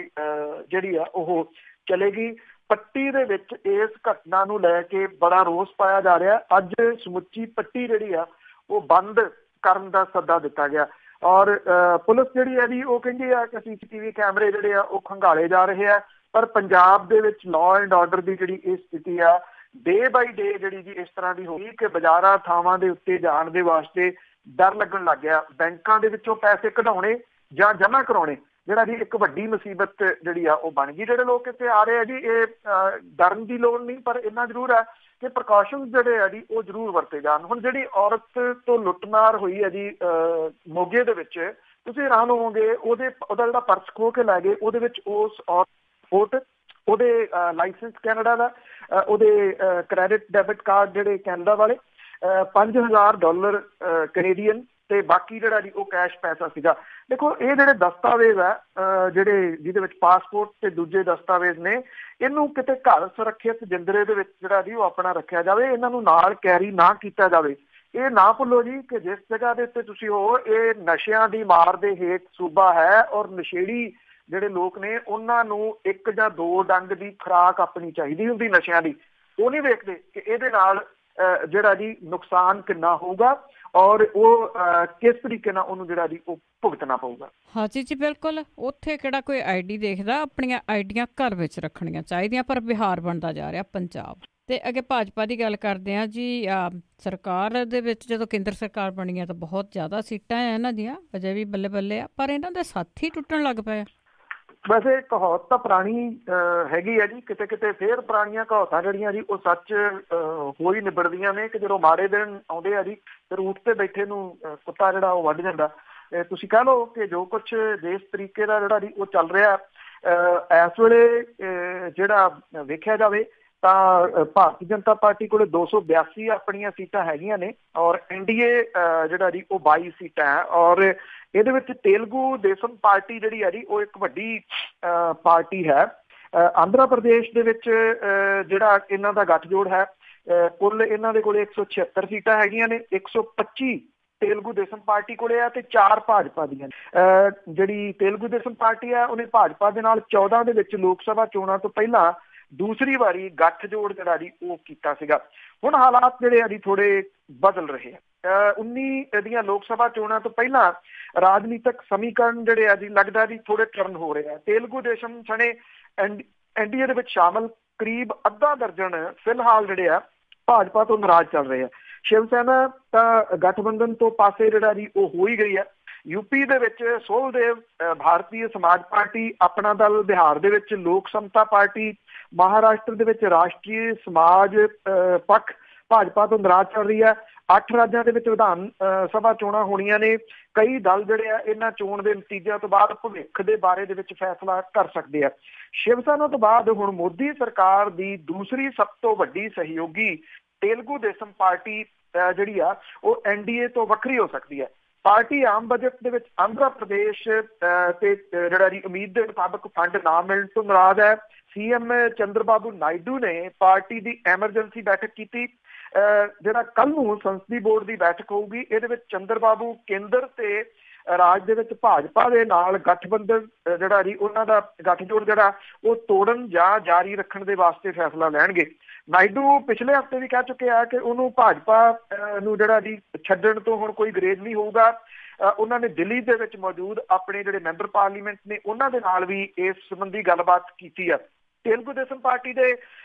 ਜਿਹੜੀ ਆ ਉਹ ਚਲੇਗੀ। ਪੱਟੀ ਦੇ ਵਿੱਚ ਇਸ ਘਟਨਾ ਨੂੰ ਲੈ ਕੇ ਬੜਾ ਰੋਸ ਪਾਇਆ ਜਾ ਰਿਹਾ। ਅੱਜ ਸਮੁੱਚੀ ਪੱਟੀ ਜਿਹੜੀ ਆ ਉਹ ਬੰਦ ਕਰਨ ਦਾ ਸੱਦਾ ਦਿੱਤਾ ਗਿਆ, ਔਰ ਪੁਲਿਸ ਜਿਹੜੀ ਹੈ ਜੀ ਉਹ ਕਹਿੰਦੀ ਆ ਕਿ CCTV ਕੈਮਰੇ ਜਿਹੜੇ ਆ ਉਹ ਖੰਗਾਲੇ ਜਾ ਰਹੇ ਆ। ਪਰ ਪੰਜਾਬ ਦੇ ਵਿੱਚ ਲਾਅ ਐਂਡ ਆਰਡਰ ਦੀ ਜਿਹੜੀ ਇਹ ਸਥਿਤੀ ਆ ਡੇ ਬਾਈ ਡੇ ਜਿਹੜੀ ਜੀ ਇਸ ਤਰ੍ਹਾਂ ਦੀ ਹੋਈ ਕਿ ਬਾਜ਼ਾਰਾਂ ਥਾਵਾਂ ਦੇ ਉੱਤੇ ਜਾਣ ਦੇ ਵਾਸਤੇ ਡਰ ਲੱਗਣ ਲੱਗ ਗਿਆ। ਬੈਂਕਾਂ ਦੇ ਵਿੱਚੋਂ ਪੈਸੇ ਕਢਾਉਣੇ ਜਾਂ ਜਮ੍ਹਾਂ ਕਰਾਉਣੇ ਜਿਹੜਾ ਜੀ ਇੱਕ ਵੱਡੀ ਮੁਸੀਬਤ ਜਿਹੜੀ ਆ ਉਹ ਬਣ ਗਈ। ਜਿਹੜੇ ਲੋਕ ਇੱਥੇ ਆ ਰਹੇ ਆ ਜੀ ਇਹ ਡਰਨ ਦੀ ਲੋੜ ਨਹੀਂ, ਪਰ ਇੰਨਾ ਜ਼ਰੂਰ ਹੈ ਕਿ ਪ੍ਰੀਕਾਸ਼ਨਸ ਜਿਹੜੇ ਆ ਜੀ ਉਹ ਜ਼ਰੂਰ ਵਰਤੇ ਜਾਣ। ਹੁਣ ਜਿਹੜੀ ਔਰਤ ਤੋਂ ਲੁੱਟਮਾਰ ਹੋਈ ਹੈ ਜੀ ਮੋਗੇ ਦੇ ਵਿੱਚ, ਤੁਸੀਂ ਹੈਰਾਨ ਹੋਵੋਗੇ ਉਹਦਾ ਜਿਹੜਾ ਪਰਸ ਖੋਹ ਕੇ ਲੈ ਗਏ, ਉਹਦੇ ਵਿੱਚ ਉਸ ਔਰਤ ਉਹਦੇ ਲਾਇਸੈਂਸ ਕੈਨੇਡਾ ਦਾ, ਉਹਦੇ ਕ੍ਰੈਡਿਟ ਡੈਬਿਟ ਕਾਰਡ ਜਿਹੜੇ ਕੈਨੇਡਾ ਵਾਲੇ, $5,000 ਕੈਨੇਡੀਅਨ ਤੇ ਬਾਕੀ ਜਿਹੜਾ ਜੀ ਉਹ ਕੈਸ਼ ਪੈਸਾ ਸੀਗਾ। ਦੇਖੋ ਇਹ ਜਿਹੜੇ ਦਸਤਾਵੇਜ਼ ਆ ਜਿਹਦੇ ਵਿੱਚ ਪਾਸਪੋਰਟ ਤੇ ਦੂਜੇ ਦਸਤਾਵੇਜ਼ ਨੇ, ਇਹਨੂੰ ਕਿਤੇ ਘਰ ਸੁਰੱਖਿਅਤ ਜਿੰਦਰੇ ਦੇ ਵਿੱਚ ਜਿਹੜਾ ਜੀ ਉਹ ਆਪਣਾ ਰੱਖਿਆ ਜਾਵੇ, ਇਹਨਾਂ ਨੂੰ ਨਾਲ ਕੈਰੀ ਨਾ ਕੀਤਾ ਜਾਵੇ। ਇਹ ਨਾ ਭੁੱਲੋ ਜੀ ਕਿ ਜਿਸ ਜਗ੍ਹਾ ਦੇ ਉੱਤੇ ਤੁਸੀਂ ਹੋ ਇਹ ਨਸ਼ਿਆਂ ਦੀ ਮਾਰ ਦੇ ਹੇਠ ਸੂਬਾ ਹੈ, ਔਰ ਨਸ਼ੇੜੀ ਜਿਹੜੇ ਲੋਕ ਨੇ ਉਹਨਾਂ ਨੂੰ 1 ਜਾਂ 2 ਡੰਗ ਦੀ ਖੁਰਾਕ ਆਪਣੀ ਚਾਹੀਦੀ ਹੁੰਦੀ ਨਸ਼ਿਆਂ ਦੀ। ਉਹ ਨਹੀਂ ਵੇਖਦੇ ਕਿ ਇਹਦੇ ਨਾਲ ਜਿਹੜਾ ਜੀ ਨੁਕਸਾਨ ਕਿੰਨਾ ਹੋਊਗਾ ਔਰ ਉਹ ਕਿਸ ਤਰੀਕੇ ਨਾਲ ਉਹਨੂੰ ਜਿਹੜਾ ਜੀ ਉਹ ਭੁਗਤਣਾ ਪਊਗਾ। ਹਾਂਜੀ ਜੀ ਬਿਲਕੁਲ। ਉੱਥੇ ਕਿਹੜਾ ਕੋਈ ID ਦੇਖਦਾ, ਆਪਣੀਆਂ ਆਈਡੀਆਂ ਘਰ ਵਿੱਚ ਰੱਖਣੀਆਂ ਚਾਹੀਦੀਆਂ, ਪਰ ਬਿਹਾਰ ਬਣਦਾ ਜਾ ਰਿਹਾ ਪੰਜਾਬ। ਤੇ ਅੱਗੇ ਭਾਜਪਾ ਦੀ ਗੱਲ ਕਰਦੇ ਹਾਂ ਜੀ। ਸਰਕਾਰ ਦੇ ਵਿੱਚ ਜਦੋਂ ਕੇਂਦਰ ਸਰਕਾਰ ਬਣੀ ਆ ਤਾਂ ਬਹੁਤ ਜ਼ਿਆਦਾ ਸੀਟਾਂ ਆ ਇਹਨਾਂ ਦੀਆਂ, ਅਜੇ ਵੀ ਬੱਲੇ ਬੱਲੇ ਆ, ਪਰ ਇਹਨਾਂ ਦੇ ਸਾਥੀ ਟੁੱਟਣ ਲੱਗ ਪਏ। ਵੈਸੇ ਕਹਾਵਤ ਤਾਂ ਪੁਰਾਣੀ ਹੈਗੀ ਹੈ ਜੀ, ਕਿਤੇ ਕਿਤੇ ਫੇਰ ਪੁਰਾਣੀਆਂ ਕਹਾਵਤਾਂ ਜਿਹੜੀਆਂ ਜੀ ਉਹ ਸੱਚ ਹੋ ਹੀ ਨਿਬੜਦੀਆਂ ਨੇ ਕਿ ਜਦੋਂ ਮਾੜੇ ਦਿਨ ਆਉਂਦੇ ਆ ਜੀ ਫਿਰ ਊਠ ਤੇ ਬੈਠੇ ਨੂੰ ਕੁੱਤਾ ਜਿਹੜਾ ਉਹ ਵੱਢ ਜਾਂਦਾ। ਤੁਸੀਂ ਕਹਿ ਲਓ ਕਿ ਜੋ ਕੁਛ ਜਿਸ ਤਰੀਕੇ ਦਾ ਜਿਹੜਾ ਜੀ ਉਹ ਚੱਲ ਰਿਹਾ ਇਸ ਵੇਲੇ ਜਿਹੜਾ ਵੇਖਿਆ ਜਾਵੇ ਤਾਂ ਭਾਰਤੀ ਜਨਤਾ ਪਾਰਟੀ ਕੋਲੇ 282 ਆਪਣੀਆਂ ਸੀਟਾਂ ਹੈਗੀਆਂ ਨੇ ਔਰ NDA ਜਿਹੜਾ ਜੀ ਉਹ 22 ਸੀਟਾਂ ਹੈ ਔਰ ਇਹਦੇ ਵਿੱਚ ਤੇਲਗੂ ਦੇਸ਼ਮ ਪਾਰਟੀ ਜਿਹੜੀ ਹੈ ਜੀ ਉਹ ਇੱਕ ਵੱਡੀ ਪਾਰਟੀ ਹੈ। ਆਂਧਰਾ ਪ੍ਰਦੇਸ਼ ਦੇ ਵਿੱਚ ਜਿਹੜਾ ਇਹਨਾਂ ਦਾ ਗੱਠਜੋੜ ਹੈ ਕੁੱਲ ਇਹਨਾਂ ਦੇ ਕੋਲੇ 176 ਸੀਟਾਂ ਹੈਗੀਆਂ ਨੇ, 125 ਤੇਲਗੂ ਦੇਸ਼ਮ ਪਾਰਟੀ ਕੋਲੇ ਆ ਤੇ 4 ਭਾਜਪਾ ਦੀਆਂ। ਜਿਹੜੀ ਤੇਲਗੂ ਦੇਸ਼ਮ ਪਾਰਟੀ ਆ ਉਹਨੇ ਭਾਜਪਾ ਦੇ ਨਾਲ 14 ਦੇ ਵਿੱਚ ਲੋਕ ਸਭਾ ਚੋਣਾਂ ਤੋਂ ਪਹਿਲਾਂ ਦੂਸਰੀ ਵਾਰੀ ਗੱਠਜੋੜ ਜਿਹੜਾ ਜੀ ਉਹ ਕੀਤਾ ਸੀਗਾ। ਹੁਣ ਹਾਲਾਤ ਜਿਹੜੇ ਆ ਜੀ ਥੋੜੇ ਬਦਲ ਰਹੇ ਆ। 19 ਦੀਆਂ ਲੋਕ ਸਭਾ ਚੋਣਾਂ ਤੋਂ ਪਹਿਲਾਂ ਰਾਜਨੀਤਿਕ ਸਮੀਕਰਨ ਜਿਹੜੇ ਆ ਜੀ ਲੱਗਦਾ ਜੀ ਥੋੜੇ ਟਰਨ ਹੋ ਰਹੇ ਆ। ਤੇਲਗੂ ਦੇਸ਼ਮ ਸਣੇ NDA ਦੇ ਵਿੱਚ ਸ਼ਾਮਲ ਕਰੀਬ ਅੱਧਾ ਦਰਜਨ ਫਿਲਹਾਲ ਜਿਹੜੇ ਆ ਭਾਜਪਾ ਤੋਂ ਨਾਰਾਜ਼ ਚੱਲ ਰਹੇ ਆ। ਸ਼ਿਵ ਸੈਨਾ ਤਾਂ ਗਠਬੰਧਨ ਤੋਂ ਪਾਸੇ ਜਿਹੜਾ ਜੀ ਉਹ ਹੋ ਹੀ ਗਈ ਹੈ। UP ਦੇ ਵਿੱਚ ਸੋਹਲਦੇਵ ਭਾਰਤੀ ਸਮਾਜ ਪਾਰਟੀ ਆਪਣਾ ਦਲ, ਬਿਹਾਰ ਦੇ ਵਿੱਚ ਲੋਕ ਸਮਤਾ ਪਾਰਟੀ, ਮਹਾਰਾਸ਼ਟਰ ਦੇ ਵਿੱਚ ਰਾਸ਼ਟਰੀ ਸਮਾਜ ਪੱਖ ਭਾਜਪਾ ਤੋਂ ਨਾਰਾਜ਼ ਚੱਲ ਰਹੀ ਹੈ। 8 ਰਾਜਾਂ ਦੇ ਵਿੱਚ ਵਿਧਾਨ ਸਭਾ ਚੋਣਾਂ ਹੋਣੀਆਂ ਨੇ। ਕਈ ਦਲ ਜਿਹੜੇ ਆ ਇਹਨਾਂ ਚੋਣ ਦੇ ਨਤੀਜਿਆਂ ਤੋਂ ਬਾਅਦ ਭਵਿੱਖ ਦੇ ਬਾਰੇ ਦੇ ਵਿੱਚ ਫੈਸਲਾ ਕਰ ਸਕਦੇ ਆ। ਸ਼ਿਵ ਸੈਨਾ ਤੋਂ ਬਾਅਦ ਹੁਣ ਮੋਦੀ ਸਰਕਾਰ ਦੀ ਦੂਸਰੀ ਸਭ ਤੋਂ ਵੱਡੀ ਸਹਿਯੋਗੀ ਤੇਲਗੂ ਦੇਸ਼ਮ ਪਾਰਟੀ ਜਿਹੜੀ ਆ ਉਹ NDA ਤੋਂ ਵੱਖਰੀ ਹੋ ਸਕਦੀ ਹੈ। ਪਾਰਟੀ ਆਮ ਬਜਟ ਦੇ ਵਿੱਚ ਆਂਧਰਾ ਪ੍ਰਦੇਸ਼ ਤੇ ਜਿਹੜਾ ਜੀ ਉਮੀਦ ਦੇ ਮੁਤਾਬਕ ਫੰਡ ਨਾ ਮਿਲਣ ਤੋਂ ਨਾਰਾਜ਼ ਹੈ। CM ਚੰਦਰਬਾਬੂ ਨਾਇਡੂ ਨੇ ਪਾਰਟੀ ਦੀ ਐਮਰਜੈਂਸੀ ਬੈਠਕ ਕੀਤੀ। ਜਿਹੜਾ ਕੱਲ ਨੂੰ ਸੰਸਦੀ ਬੋਰਡ ਦੀ ਬੈਠਕ ਹੋਊਗੀ ਇਹਦੇ ਵਿੱਚ ਚੰਦਰਬਾਬੂ ਕੇਂਦਰ ਤੇ ਰਾਜ ਦੇ ਵਿੱਚ ਭਾਜਪਾ ਦੇ ਨਾਲ ਗਠਬੰਧਨ ਜਿਹੜਾ ਜੀ ਉਹਨਾਂ ਦਾ ਗੱਠਜੋੜ ਜਿਹੜਾ ਉਹ ਤੋੜਨ ਜਾਂ ਜਾਰੀ ਰੱਖਣ ਦੇ ਵਾਸਤੇ ਫੈਸਲਾ ਲੈਣਗੇ। ਨਾਇਡੂ ਪਿਛਲੇ ਹਫ਼ਤੇ ਵੀ ਕਹਿ ਚੁੱਕੇ ਆ ਕਿ ਉਹਨੂੰ ਭਾਜਪਾ ਨੂੰ ਜਿਹੜਾ ਜੀ ਛੱਡਣ ਤੋਂ ਹੁਣ ਕੋਈ ਗਰੇਜ਼ ਨਹੀਂ ਹੋਊਗਾ। ਉਹਨਾਂ ਨੇ ਦਿੱਲੀ ਦੇ ਵਿੱਚ ਮੌਜੂਦ ਆਪਣੇ ਜਿਹੜੇ ਮੈਂਬਰ ਪਾਰਲੀਮੈਂਟ ਨੇ ਉਹਨਾਂ ਦੇ ਨਾਲ ਵੀ ਇਸ ਸੰਬੰਧੀ ਗੱਲਬਾਤ ਕੀਤੀ ਆ। ਤੇਲਗੂ ਦੇਸ਼ਮ ਪਾਰਟੀ ਦੇ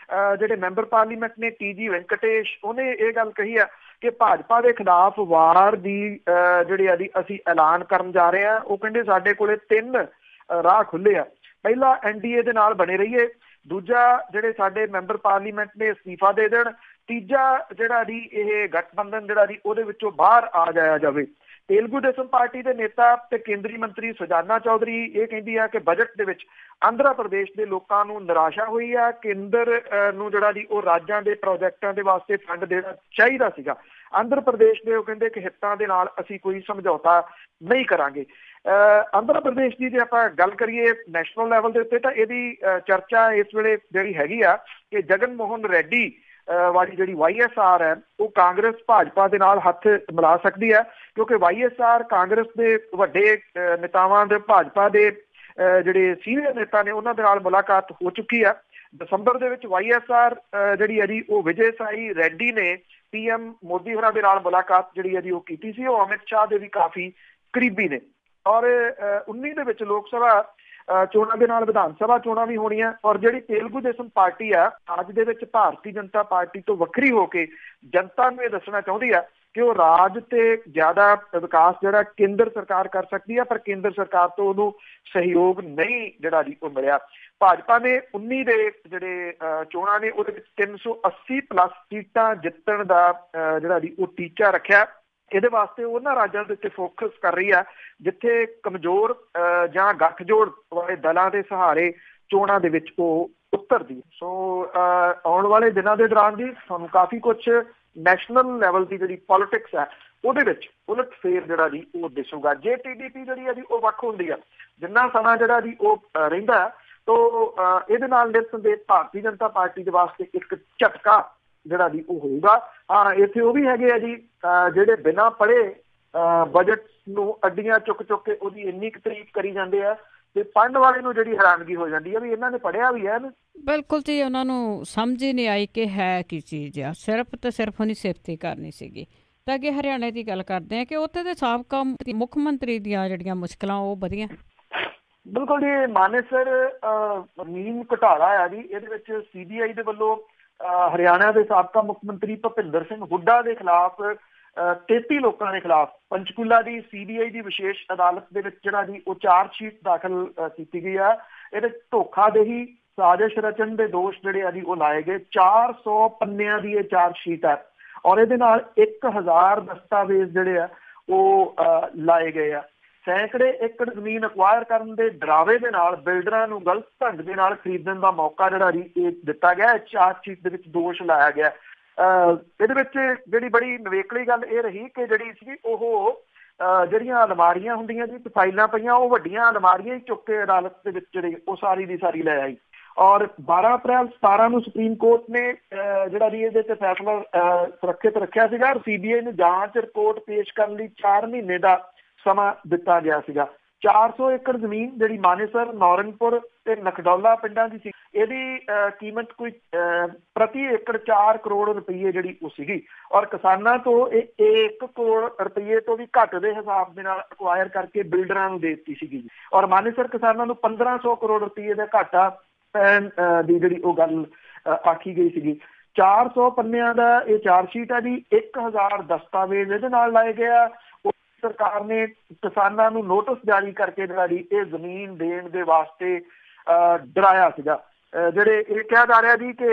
ਜਿਹੜੇ ਮੈਂਬਰ ਪਾਰਲੀਮੈਂਟ ਨੇ TG ਵੈਂਕਟੇਸ਼ ਉਹਨੇ ਇਹ ਗੱਲ ਕਹੀ ਆ ਕਿ ਭਾਜਪਾ ਦੇ ਖਿਲਾਫ ਵਾਰ ਦੀ ਜਿਹੜੇ ਆ ਜੀ ਅਸੀਂ ਐਲਾਨ ਕਰਨ ਜਾ ਰਹੇ ਆ। ਉਹ ਕਹਿੰਦੇ ਸਾਡੇ ਕੋਲੇ 3 ਰਾਹ ਖੁੱਲੇ ਆ। ਪਹਿਲਾ NDA ਦੇ ਨਾਲ ਬਣੇ ਰਹੀਏ, ਦੂਜਾ ਜਿਹੜੇ ਸਾਡੇ ਮੈਂਬਰ ਪਾਰਲੀਮੈਂਟ ਨੇ ਅਸਤੀਫਾ ਦੇ ਦੇਣ, ਤੀਜਾ ਜਿਹੜਾ ਜੀ ਇਹ ਗਠਬੰਧਨ ਜਿਹੜਾ ਜੀ ਉਹਦੇ ਵਿੱਚੋਂ ਬਾਹਰ ਆ ਜਾਇਆ ਜਾਵੇ। ਤੇਲਗੂ ਦੇਸ਼ਮ ਪਾਰਟੀ ਦੇ ਨੇਤਾ ਤੇ ਕੇਂਦਰੀ ਮੰਤਰੀ ਸੁਜਾਨਾ ਚੌਧਰੀ ਇਹ ਕਹਿੰਦੀ ਆ ਕਿ ਬਜਟ ਦੇ ਵਿੱਚ ਆਂਧਰਾ ਪ੍ਰਦੇਸ਼ ਦੇ ਲੋਕਾਂ ਨੂੰ ਨਿਰਾਸ਼ਾ ਹੋਈ ਆ। ਕੇਂਦਰ ਨੂੰ ਜਿਹੜਾ ਜੀ ਉਹ ਰਾਜਾਂ ਦੇ ਪ੍ਰੋਜੈਕਟਾਂ ਦੇ ਵਾਸਤੇ ਫੰਡ ਦੇਣਾ ਚਾਹੀਦਾ ਸੀਗਾ। ਆਂਧਰਾ ਪ੍ਰਦੇਸ਼ ਦੇ ਉਹ ਕਹਿੰਦੇ ਕਿ ਹਿੱਤਾਂ ਦੇ ਨਾਲ ਅਸੀਂ ਕੋਈ ਸਮਝੌਤਾ ਨਹੀਂ ਕਰਾਂਗੇ। ਆਂਧਰਾ ਪ੍ਰਦੇਸ਼ ਦੀ ਜੇ ਆਪਾਂ ਗੱਲ ਕਰੀਏ ਨੈਸ਼ਨਲ ਲੈਵਲ ਦੇ ਉੱਤੇ ਤਾਂ ਇਹਦੀ ਚਰਚਾ ਇਸ ਵੇਲੇ ਜਿਹੜੀ ਹੈਗੀ ਆ ਕਿ ਜਗਨ ਮੋਹਨ ਰੈਡੀ ਵਾਲੀ ਜਿਹੜੀ YSR ਹੈ ਉਹ ਕਾਂਗਰਸ ਭਾਜਪਾ ਦੇ ਨਾਲ ਹੱਥ ਮਿਲਾ ਸਕਦੀ ਹੈ ਕਿਉਂਕਿ YSR ਕਾਂਗਰਸ ਦੇ ਵੱਡੇ ਨੇਤਾਵਾਂ ਦੇ ਭਾਜਪਾ ਦੇ ਜਿਹੜੇ ਸੀਨੀਅਰ ਨੇਤਾ ਨੇ ਉਹਨਾਂ ਦੇ ਨਾਲ ਮੁਲਾਕਾਤ ਹੋ ਚੁੱਕੀ ਆ। ਦਸੰਬਰ ਦੇ ਵਿੱਚ YSR ਜਿਹੜੀ ਹੈ ਜੀ ਉਹ ਵਿਜੇ ਸਾਈ ਰੈਡੀ ਨੇ PM ਮੋਦੀ ਹੋਰਾਂ ਦੇ ਨਾਲ ਮੁਲਾਕਾਤ ਜਿਹੜੀ ਹੈ ਜੀ ਉਹ ਕੀਤੀ ਸੀ। ਉਹ ਅਮਿਤ ਸ਼ਾਹ ਦੇ ਵੀ ਕਾਫੀ ਕਰੀਬੀ ਨੇ ਔਰ 19 ਦੇ ਵਿੱਚ ਲੋਕ ਸਭਾ ਚੋਣਾਂ ਦੇ ਨਾਲ ਵਿਧਾਨ ਸਭਾ ਚੋਣਾਂ ਵੀ ਹੋਣੀਆਂ ਔਰ ਜਿਹੜੀ ਤੇਲਗੂ ਦੇਸ਼ਮ ਪਾਰਟੀ ਆ ਅੱਜ ਦੇ ਵਿੱਚ ਭਾਰਤੀ ਜਨਤਾ ਪਾਰਟੀ ਤੋਂ ਵੱਖਰੀ ਹੋ ਕੇ ਜਨਤਾ ਨੂੰ ਇਹ ਦੱਸਣਾ ਚਾਹੁੰਦੀ ਆ ਕਿ ਉਹ ਰਾਜ ਤੇ ਜ਼ਿਆਦਾ ਵਿਕਾਸ ਜਿਹੜਾ ਕੇਂਦਰ ਸਰਕਾਰ ਕਰ ਸਕਦੀ ਆ ਪਰ ਕੇਂਦਰ ਸਰਕਾਰ ਤੋਂ ਉਹਨੂੰ ਸਹਿਯੋਗ ਨਹੀਂ ਜਿਹੜਾ ਜੀ ਉਹ ਮਿਲਿਆ। ਭਾਜਪਾ ਨੇ 19 ਦੇ ਜਿਹੜੇ ਚੋਣਾਂ ਨੇ ਉਹਦੇ ਵਿੱਚ 380+ ਸੀਟਾਂ ਜਿੱਤਣ ਦਾ ਜਿਹੜਾ ਜੀ ਉਹ ਟੀਚਾ ਰੱਖਿਆ। ਇਹਦੇ ਵਾਸਤੇ ਉਹਨਾਂ ਰਾਜਾਂ ਦੇ ਉੱਤੇ ਫੋਕਸ ਕਰ ਰਹੀ ਆ ਜਿੱਥੇ ਕਮਜ਼ੋਰ ਜਾਂ ਗੱਠਜੋੜ ਵਾਲੇ ਦਲਾਂ ਦੇ ਸਹਾਰੇ ਚੋਣਾਂ ਦੇ ਵਿੱਚ ਉਹ ਉਤਰਦੀ। ਸੋ ਆਉਣ ਵਾਲੇ ਦਿਨਾਂ ਦੇ ਦੌਰਾਨ ਜੀ ਸਾਨੂੰ ਕਾਫੀ ਕੁਛ ਨੈਸ਼ਨਲ ਲੈਵਲ ਦੀ ਜਿਹੜੀ ਪੋਲਿਟਿਕਸ ਹੈ ਉਹਦੇ ਵਿੱਚ ਉਲਟ ਫੇਰ ਜਿਹੜਾ ਜੀ ਉਹ ਦਿਸੂਗਾ। ਜੇ TDP ਜਿਹੜੀ ਹੈ ਜੀ ਉਹ ਵੱਖ ਹੁੰਦੀ ਆ ਜਿੰਨਾ ਸਮਾਂ ਜਿਹੜਾ ਜੀ ਉਹ ਰਹਿੰਦਾ ਤੋ ਇਹਦੇ ਨਾਲ ਨਿਰਸੰਦੇਹ ਭਾਰਤੀ ਜਨਤਾ ਪਾਰਟੀ ਦੇ ਵਾਸਤੇ ਇੱਕ ਝਟਕਾ ਜਿਹੜਾ ਜੀ ਉਹ ਹੋਊਗਾ। ਹਾਂ ਇੱਥੇ ਉਹ ਵੀ ਹੈਗੇ ਆ ਜੀ ਜਿਹੜੇ ਬਿਨਾਂ ਪੜ੍ਹੇ ਬਜਟ ਨੂੰ ਅੱਡੀਆਂ ਚੁੱਕ ਚੁੱਕ ਕੇ ਉਹਦੀ ਇੰਨੀ ਕੁ ਤਾਰੀਫ ਕਰੀ ਜਾਂਦੇ ਆ ਤੇ ਪੜ੍ਹਨ ਵਾਲੇ ਨੂੰ ਜਿਹੜੀ ਹੈਰਾਨਗੀ ਹੋ ਜਾਂਦੀ ਆ ਵੀ ਇਹਨਾਂ ਨੇ ਪੜ੍ਹਿਆ ਵੀ ਹੈ ਨਾ। ਬਿਲਕੁਲ ਜੀ ਉਹਨਾਂ ਨੂੰ ਸਮਝ ਹੀ ਨਹੀਂ ਆਈ ਕਿ ਹੈ ਕੀ ਚੀਜ਼ ਆ। ਸਿਰਫ ਤੇ ਸਿਰਫ ਉਹਨੀ ਸਿਫਤੀ ਕਰਨੀ ਸੀਗੀ। ਤਾਂ ਅੱਗੇ ਹਰਿਆਣੇ ਦੀ ਗੱਲ ਕਰਦੇ ਆ ਕਿ ਉੱਥੇ ਦੇ ਸਾਬਕਾ ਮੁੱਖ ਮੰਤਰੀ ਦੀਆਂ ਜਿਹੜੀਆਂ ਮੁਸ਼ਕਿਲਾਂ ਉਹ ਵਧੀਆਂ। ਬਿਲਕੁਲ ਜੀ ਮਾਨੇਸਰ ਨੀਮ ਘੁਟਾਲਾ ਆ ਜੀ ਇਹਦੇ ਵਿੱਚ CBI ਦੇ ਵੱਲੋਂ ਹਰਿਆਣਾ ਦੇ ਸਾਬਕਾ ਮੁੱਖ ਮੰਤਰੀ ਭੁਪਿੰਦਰ ਸਿੰਘ ਹੁੱਡਾ ਦੇ ਖਿਲਾਫ 33 ਲੋਕਾਂ ਦੇ ਖਿਲਾਫ ਪੰਚਕੂਲਾ ਦੀ CBI ਦੀ ਵਿਸ਼ੇਸ਼ ਅਦਾਲਤ ਦੇ ਵਿੱਚ ਜਿਹੜਾ ਜੀ ਉਹ ਚਾਰਜ ਸ਼ੀਟ ਦਾਖਲ ਕੀਤੀ ਗਈ ਆ। ਇਹਦੇ ਧੋਖਾਦਹੀ ਸਾਜ਼ਿਸ਼ ਰਚਨ ਦੇ ਦੋਸ਼ ਜਿਹੜੇ ਆ ਜੀ ਉਹ ਲਾਏ ਗਏ। 400 ਪੰਨਿਆਂ ਦੀ ਇਹ ਚਾਰਜ ਸ਼ੀਟ ਹੈ ਔਰ ਇਹਦੇ ਨਾਲ 1000 ਦਸਤਾਵੇਜ਼ ਜਿਹੜੇ ਆ ਉਹ ਲਾਏ ਗਏ ਆ। ਸੈਂਕੜੇ ਏਕੜ ਜ਼ਮੀਨ ਅਕਵਾਇਰ ਕਰਨ ਦੇ ਡਰਾਵੇ ਦੇ ਨਾਲ ਬਿਲਡਰਾਂ ਨੂੰ ਗਲਤ ਢੰਗ ਦੇ ਨਾਲ ਖਰੀਦਣ ਦਾ ਮੌਕਾ ਜਿਹੜਾ ਜੀ ਇਹ ਦਿੱਤਾ ਗਿਆ। ਚਾਰਜ ਸ਼ੀਟ ਦੇ ਵਿੱਚ ਦੋਸ਼ ਲਾਇਆ ਗਿਆ। ਇਹਦੇ ਵਿੱਚ ਜਿਹੜੀ ਬੜੀ ਨਵੇਕਲੀ ਗੱਲ ਇਹ ਰਹੀ ਕਿ ਜਿਹੜੀ ਸੀ ਉਹ ਜਿਹੜੀਆਂ ਅਲਮਾਰੀਆਂ ਹੁੰਦੀਆਂ ਜੀ ਫਾਈਲਾਂ ਪਈਆਂ ਉਹ ਵੱਡੀਆਂ ਅਲਮਾਰੀਆਂ ਹੀ ਚੁੱਕ ਕੇ ਅਦਾਲਤ ਦੇ ਵਿੱਚ ਜਿਹੜੇ ਉਹ ਸਾਰੀ ਦੀ ਸਾਰੀ ਲੈ ਆਈ। ਔਰ 12 ਅਪ੍ਰੈਲ 17 ਨੂੰ ਸੁਪਰੀਮ ਕੋਰਟ ਨੇ ਜਿਹੜਾ ਜੀ ਇਹਦੇ ਤੇ ਫੈਸਲਾ ਸੁਰੱਖਿਅਤ ਰੱਖਿਆ ਸੀਗਾ। CBI ਨੂੰ ਜਾਂਚ ਰਿਪੋਰਟ ਪੇਸ਼ ਕਰਨ ਲਈ 4 ਮਹੀਨੇ ਦਾ ਸਮਾਂ ਦਿੱਤਾ ਗਿਆ ਸੀਗਾ। 400 ਏਕੜ ਜ਼ਮੀਨ ਜਿਹੜੀ ਮਾਨੇਸਰ, ਨੌਰੰਗਪੁਰ ਤੇ ਨਖਡੌਲਾ ਪਿੰਡਾਂ ਦੀ ਸੀ, ਇਹਦੀ ਕੀਮਤ ਕੋਈ ਪ੍ਰਤੀ ਏਕੜ 4 ਕਰੋੜ ਰੁਪਈਏ ਜਿਹੜੀ ਉਹ ਸੀਗੀ ਔਰ ਕਿਸਾਨਾਂ ਤੋਂ ਇਹ 1 ਕਰੋੜ ਰੁਪਈਏ ਤੋਂ ਵੀ ਘੱਟ ਦੇ ਹਿਸਾਬ ਦੇ ਨਾਲ ਅਕਵਾਇਰ ਕਰਕੇ ਬਿਲਡਰਾਂ ਨੂੰ ਦੇ ਦਿੱਤੀ ਸੀਗੀ ਔਰ ਮਾਨੇਸਰ ਕਿਸਾਨਾਂ ਨੂੰ 1500 ਕਰੋੜ ਰੁਪਈਏ ਦਾ ਘਾਟਾ ਪੈਣ ਦੀ ਜਿਹੜੀ ਉਹ ਗੱਲ ਆਖੀ ਗਈ ਸੀਗੀ। 400 ਪੰਨਿਆਂ ਦਾ ਇਹ ਚਾਰਜ ਸ਼ੀਟ ਹੈ ਜੀ। 1000 ਦਸਤਾਵੇਜ਼ ਇਹਦੇ ਨਾਲ ਲਾਏ ਗਿਆ। ਸਰਕਾਰ ਨੇ ਕਿਸਾਨਾਂ ਨੂੰ ਨੋਟਿਸ ਜਾਰੀ ਕਰਕੇ ਜਿਹੜਾ ਜੀ ਇਹ ਜ਼ਮੀਨ ਦੇਣ ਦੇ ਵਾਸਤੇ ਡਰਾਇਆ ਸੀਗਾ। ਜਿਹੜੇ ਇਹ ਕਿਹਾ ਜਾ ਰਿਹਾ ਜੀ ਕਿ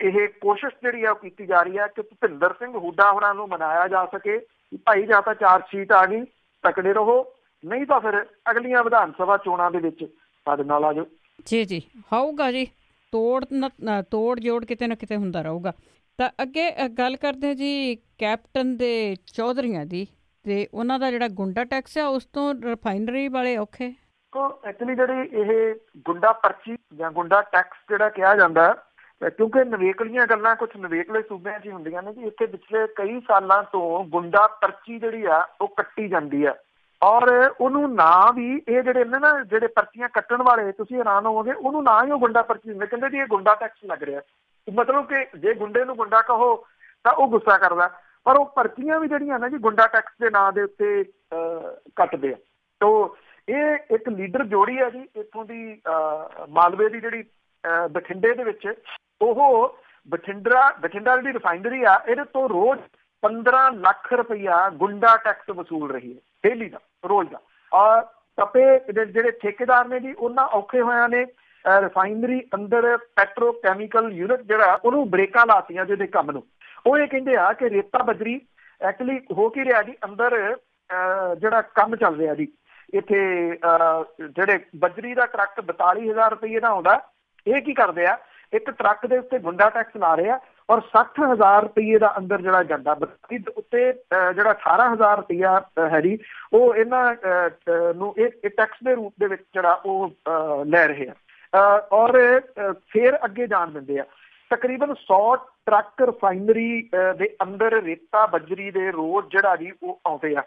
ਇਹ ਕੋਸ਼ਿਸ਼ ਜਿਹੜੀ ਆ ਉਹ ਕੀਤੀ ਜਾ ਰਹੀ ਹੈ ਕਿ ਭੁਪਿੰਦਰ ਸਿੰਘ ਹੁੱਡਾ ਹੋਰਾਂ ਨੂੰ ਮਨਾਇਆ ਜਾ ਸਕੇ ਕਿ ਭਾਈ ਜਾਂ ਤਾਂ ਚਾਰਜ ਸ਼ੀਟ ਆ ਗਈ ਤਕੜੇ ਰਹੋ, ਨਹੀਂ ਤਾਂ ਫਿਰ ਅਗਲੀਆਂ ਵਿਧਾਨ ਸਭਾ ਚੋਣਾਂ ਦੇ ਵਿੱਚ ਸਾਡੇ ਨਾਲ ਆ ਜਾਓ। ਜੀ ਹੋਊਗਾ ਜੀ, ਤੋੜ ਜੋੜ ਕਿਤੇ ਨਾ ਕਿਤੇ ਹੁੰਦਾ ਰਹੂਗਾ। ਤਾਂ ਅੱਗੇ ਗੱਲ ਕਰਦੇ ਜੀ ਕੈਪਟਨ ਦੇ ਚੌਧਰੀਆਂ ਦੀ ਤੇ ਉਹਨਾਂ ਦਾ ਜਿਹੜਾ ਗੁੰਡਾ ਟੈਕਸ ਆ ਉਸ ਤੋਂ ਰਿਫਾਈਨਰੀ ਵਾਲੇ ਔਖੇ। ਐਕਚੁਅਲੀ ਜਿਹੜੀ ਇਹ ਗੁੰਡਾ ਪਰਚੀ ਜਾਂ ਗੁੰਡਾ ਟੈਕਸ ਜਿਹੜਾ ਕਿਹਾ ਜਾਂਦਾ, ਕਿਉਂਕਿ ਨਵੇਕਲੀਆਂ ਗੱਲਾਂ ਕੁਝ ਨਵੇਕਲੇ ਸੂਬਿਆਂ 'ਚ ਹੀ ਹੁੰਦੀਆਂ ਨੇ ਜੀ। ਇੱਥੇ ਪਿਛਲੇ ਕਈ ਸਾਲਾਂ ਤੋਂ ਗੁੰਡਾ ਪਰਚੀ ਜਿਹੜੀ ਆ ਉਹ ਕੱਟੀ ਜਾਂਦੀ ਆ ਔਰ ਉਹਨੂੰ ਨਾ ਵੀ ਇਹ ਜਿਹੜੇ ਨੇ ਨਾ ਜਿਹੜੇ ਪਰਚੀਆਂ ਕੱਟਣ ਵਾਲੇ, ਤੁਸੀਂ ਹੈਰਾਨ ਹੋਵੋਗੇ, ਉਹਨੂੰ ਨਾ ਹੀ ਉਹ ਗੁੰਡਾ ਪਰਚੀ ਦਿੰਦੇ। ਕਹਿੰਦੇ ਜੀ ਇਹ ਗੁੰਡਾ ਟੈਕਸ ਲੱਗ ਰਿਹਾ। ਮਤਲਬ ਕਿ ਜੇ ਗੁੰਡੇ ਨੂੰ ਗੁੰਡਾ ਕਹੋ ਤਾਂ ਉਹ ਗੁੱਸਾ ਕਰਦਾ, ਪਰ ਉਹ ਪਰਚੀਆਂ ਵੀ ਜਿਹੜੀਆਂ ਨਾ ਜੀ ਗੁੰਡਾ ਟੈਕਸ ਦੇ ਨਾਂ ਦੇ ਉੱਤੇ ਕੱਟਦੇ ਆ। ਤੋ ਇਹ ਇੱਕ ਲੀਡਰ ਜੋੜੀ ਆ ਜੀ ਇੱਥੋਂ ਦੀ ਮਾਲਵੇ ਦੀ ਜਿਹੜੀ ਬਠਿੰਡੇ ਦੇ ਵਿੱਚ, ਉਹ ਬਠਿੰਡਾ ਜਿਹੜੀ ਰਿਫਾਈਨਰੀ ਆ ਇਹਦੇ ਤੋਂ ਰੋਜ਼ 15 ਲੱਖ ਰੁਪਈਆ ਗੁੰਡਾ ਟੈਕਸ ਵਸੂਲ ਰਹੀ ਹੈ ਡੇਲੀ ਦਾ, ਰੋਜ਼ ਦਾ। ਔਰ ਤਪੇ ਜਿਹੜੇ ਠੇਕੇਦਾਰ ਨੇ ਜੀ ਉਹਨਾਂ ਔਖੇ ਹੋਇਆਂ ਨੇ ਰਿਫਾਈਨਰੀ ਅੰਦਰ ਪੈਟਰੋਕੈਮੀਕਲ ਯੂਨਿਟ ਜਿਹੜਾ ਉਹਨੂੰ ਬ੍ਰੇਕਾਂ ਲਾਤੀਆਂ ਜਿਹਦੇ ਕੰਮ ਨੂੰ। ਉਹ ਇਹ ਕਹਿੰਦੇ ਆ ਕਿ ਰੇਤਾ ਬਜਰੀ ਐਕਚੁਅਲੀ ਹੋ ਕੀ ਰਿਹਾ ਜੀ ਅੰਦਰ ਜਿਹੜਾ ਕੰਮ ਚੱਲ ਰਿਹਾ ਜੀ ਇੱਥੇ ਜਿਹੜੇ ਬਜਰੀ ਦਾ ਟਰੱਕ 42,000 ਰੁਪਈਏ ਦਾ ਆਉਂਦਾ। ਇਹ ਕੀ ਕਰਦੇ ਆ, ਇੱਕ ਟਰੱਕ ਦੇ ਉੱਤੇ ਗੁੰਡਾ ਟੈਕਸ ਲਾ ਰਹੇ ਆ ਔਰ 60,000 ਰੁਪਈਏ ਦਾ ਅੰਦਰ ਜਿਹੜਾ ਜਾਂਦਾ ਬਜਰੀ ਉੱਤੇ ਜਿਹੜਾ 18,000 ਰੁਪਈਆ ਹੈ ਜੀ ਉਹ ਇਹਨਾਂ ਨੂੰ ਇਹ ਟੈਕਸ ਦੇ ਰੂਪ ਦੇ ਵਿੱਚ ਜਿਹੜਾ ਉਹ ਲੈ ਰਹੇ ਆ ਔਰ ਫਿਰ ਅੱਗੇ ਜਾਣ ਦਿੰਦੇ ਆ। ਤਕਰੀਬਨ 100 ਟਰੱਕ ਰਿਫਾਈਨਰੀ ਦੇ ਅੰਦਰ ਰੇਤਾ ਬਜਰੀ ਦੇ ਰੋਜ਼ ਜਿਹੜਾ ਜੀ ਉਹ ਆਉਂਦੇ ਆ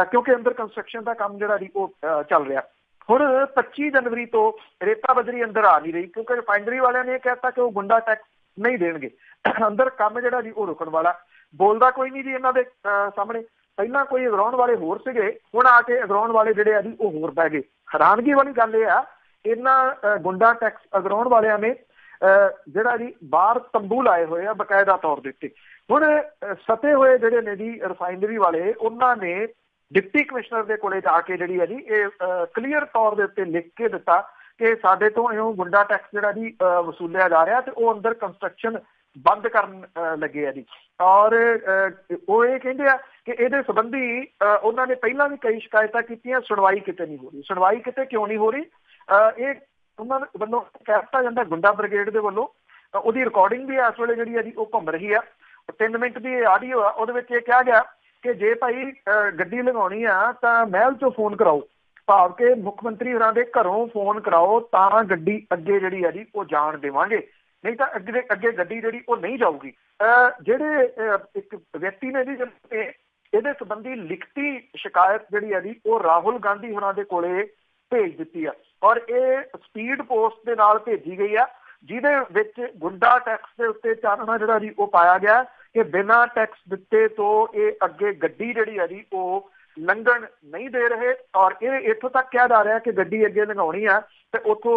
ਕਿਉਂਕਿ ਅੰਦਰ ਕੰਸਟਰਕਸ਼ਨ ਦਾ ਕੰਮ ਜਿਹੜਾ ਜੀ ਉਹ ਚੱਲ ਰਿਹਾ। ਹੁਣ 25 ਜਨਵਰੀ ਤੋਂ ਰੇਤਾ ਬਜਰੀ ਅੰਦਰ ਆ ਨਹੀਂ ਰਹੀ ਕਿਉਂਕਿ ਰਿਫਾਈਨਰੀ ਵਾਲਿਆਂ ਨੇ ਇਹ ਕਹਿਤਾ ਕਿ ਉਹ ਗੁੰਡਾ ਟੈਕਸ ਨਹੀਂ ਦੇਣਗੇ। ਅੰਦਰ ਕੰਮ ਜਿਹੜਾ ਜੀ ਉਹ ਰੁਕਣ ਵਾਲਾ। ਬੋਲਦਾ ਕੋਈ ਨਹੀਂ ਜੀ ਇਹਨਾਂ ਦੇ ਸਾਹਮਣੇ। ਪਹਿਲਾਂ ਕੋਈ ਅਗਰਾਉਣ ਵਾਲੇ ਹੋਰ ਸੀਗੇ, ਹੁਣ ਆ ਕੇ ਅਗਰਾਉਣ ਵਾਲੇ ਜਿਹੜੇ ਆ ਜੀ ਉਹ ਹੋਰ ਪੈ ਗਏ। ਹੈਰਾਨਗੀ ਵਾਲੀ ਗੱਲ ਇਹ ਆ ਇਹਨਾਂ ਗੁੰਡਾ ਟੈਕਸ ਅਗਰਾਉਣ ਵਾਲਿਆਂ ਨੇ ਜਿਹੜਾ ਜੀ ਬਾਹਰ ਤੰਬੂ ਲਾਏ ਹੋਏ ਆ ਬਕਾਇਦਾ ਤੌਰ ਦੇ ਉੱਤੇ। ਹੁਣ ਸਤੇ ਹੋਏ ਜਿਹੜੇ ਨੇ ਜੀ ਰਿਫਾਈਨਰੀ ਵਾਲੇ, ਉਹਨਾਂ ਨੇ ਡਿਪਟੀ ਕਮਿਸ਼ਨਰ ਦੇ ਕੋਲੇ ਜਾ ਕੇ ਜਿਹੜੀ ਹੈ ਜੀ ਇਹ ਕਲੀਅਰ ਤੌਰ ਦੇ ਉੱਤੇ ਲਿਖ ਕੇ ਦਿੱਤਾ ਕਿ ਸਾਡੇ ਤੋਂ ਇਉਂ ਗੁੰਡਾ ਟੈਕਸ ਜਿਹੜਾ ਜੀ ਵਸੂਲਿਆ ਜਾ ਰਿਹਾ ਤੇ ਉਹ ਅੰਦਰ ਕੰਸਟਰਕਸ਼ਨ ਬੰਦ ਕਰਨ ਲੱਗੇ ਆ ਜੀ। ਔਰ ਉਹ ਇਹ ਕਹਿੰਦੇ ਆ ਕਿ ਇਹਦੇ ਸੰਬੰਧੀ ਉਹਨਾਂ ਨੇ ਪਹਿਲਾਂ ਵੀ ਕਈ ਸ਼ਿਕਾਇਤਾਂ ਕੀਤੀਆਂ, ਸੁਣਵਾਈ ਕਿਤੇ ਨਹੀਂ ਹੋ ਰਹੀ। ਸੁਣਵਾਈ ਕਿਤੇ ਕਿਉਂ ਨਹੀਂ ਹੋ ਰਹੀ? ਇਹ ਉਹਨਾਂ ਵੱਲੋਂ ਕਹਿ ਦਿੱਤਾ ਜਾਂਦਾ ਗੁੰਡਾ ਬ੍ਰਿਗੇਡ ਦੇ ਵੱਲੋਂ। ਉਹਦੀ ਰਿਕਾਰਡਿੰਗ ਵੀ ਇਸ ਵੇਲੇ ਜਿਹੜੀ ਹੈ ਜੀ ਉਹ ਘੁੰਮ ਰਹੀ ਆ। 3 ਮਿੰਟ ਦੀ ਆਡੀਓ ਆ, ਉਹਦੇ ਵਿੱਚ ਇਹ ਕਿਹਾ ਗਿਆ ਕਿ ਜੇ ਭਾਈ ਗੱਡੀ ਲਗਾਉਣੀ ਆ ਤਾਂ ਮਹਿਲ ਚੋਂ ਫੋਨ ਕਰਾਓ, ਭਾਵ ਕਿ ਮੁੱਖ ਮੰਤਰੀ ਹੋਰਾਂ ਦੇ ਘਰੋਂ ਫੋਨ ਕਰਾਓ ਤਾਂ ਗੱਡੀ ਅੱਗੇ ਜਿਹੜੀ ਆ ਜੀ ਉਹ ਜਾਣ ਦੇਵਾਂਗੇ, ਨਹੀਂ ਤਾਂ ਅੱਗੇ ਗੱਡੀ ਜਿਹੜੀ ਉਹ ਨਹੀਂ ਜਾਊਗੀ। ਜਿਹੜੇ ਇੱਕ ਵਿਅਕਤੀ ਨੇ ਜੀ ਇਹਦੇ ਸੰਬੰਧੀ ਲਿਖਤੀ ਸ਼ਿਕਾਇਤ ਜਿਹੜੀ ਆ ਜੀ ਉਹ ਰਾਹੁਲ ਗਾਂਧੀ ਹੋਰਾਂ ਦੇ ਕੋਲੇ ਭੇਜ ਦਿੱਤੀ ਆ ਔਰ ਇਹ ਸਪੀਡ ਪੋਸਟ ਦੇ ਨਾਲ ਭੇਜੀ ਗਈ ਆ, ਜਿਹਦੇ ਵਿੱਚ ਗੁੰਡਾ ਟੈਕਸ ਦੇ ਉੱਤੇ ਚਾਨਣਾ ਜਿਹੜਾ ਜੀ ਉਹ ਪਾਇਆ ਗਿਆ ਕਿ ਬਿਨਾਂ ਟੈਕਸ ਦਿੱਤੇ ਤੋਂ ਇਹ ਅੱਗੇ ਗੱਡੀ ਜਿਹੜੀ ਆ ਜੀ ਉਹ ਲੰਘਣ ਨਹੀਂ ਦੇ ਰਹੇ। ਔਰ ਇਹ ਇੱਥੋਂ ਤੱਕ ਕਿਹਾ ਜਾ ਰਿਹਾ ਕਿ ਗੱਡੀ ਅੱਗੇ ਲੰਘਾਉਣੀ ਆ ਤੇ ਉੱਥੋਂ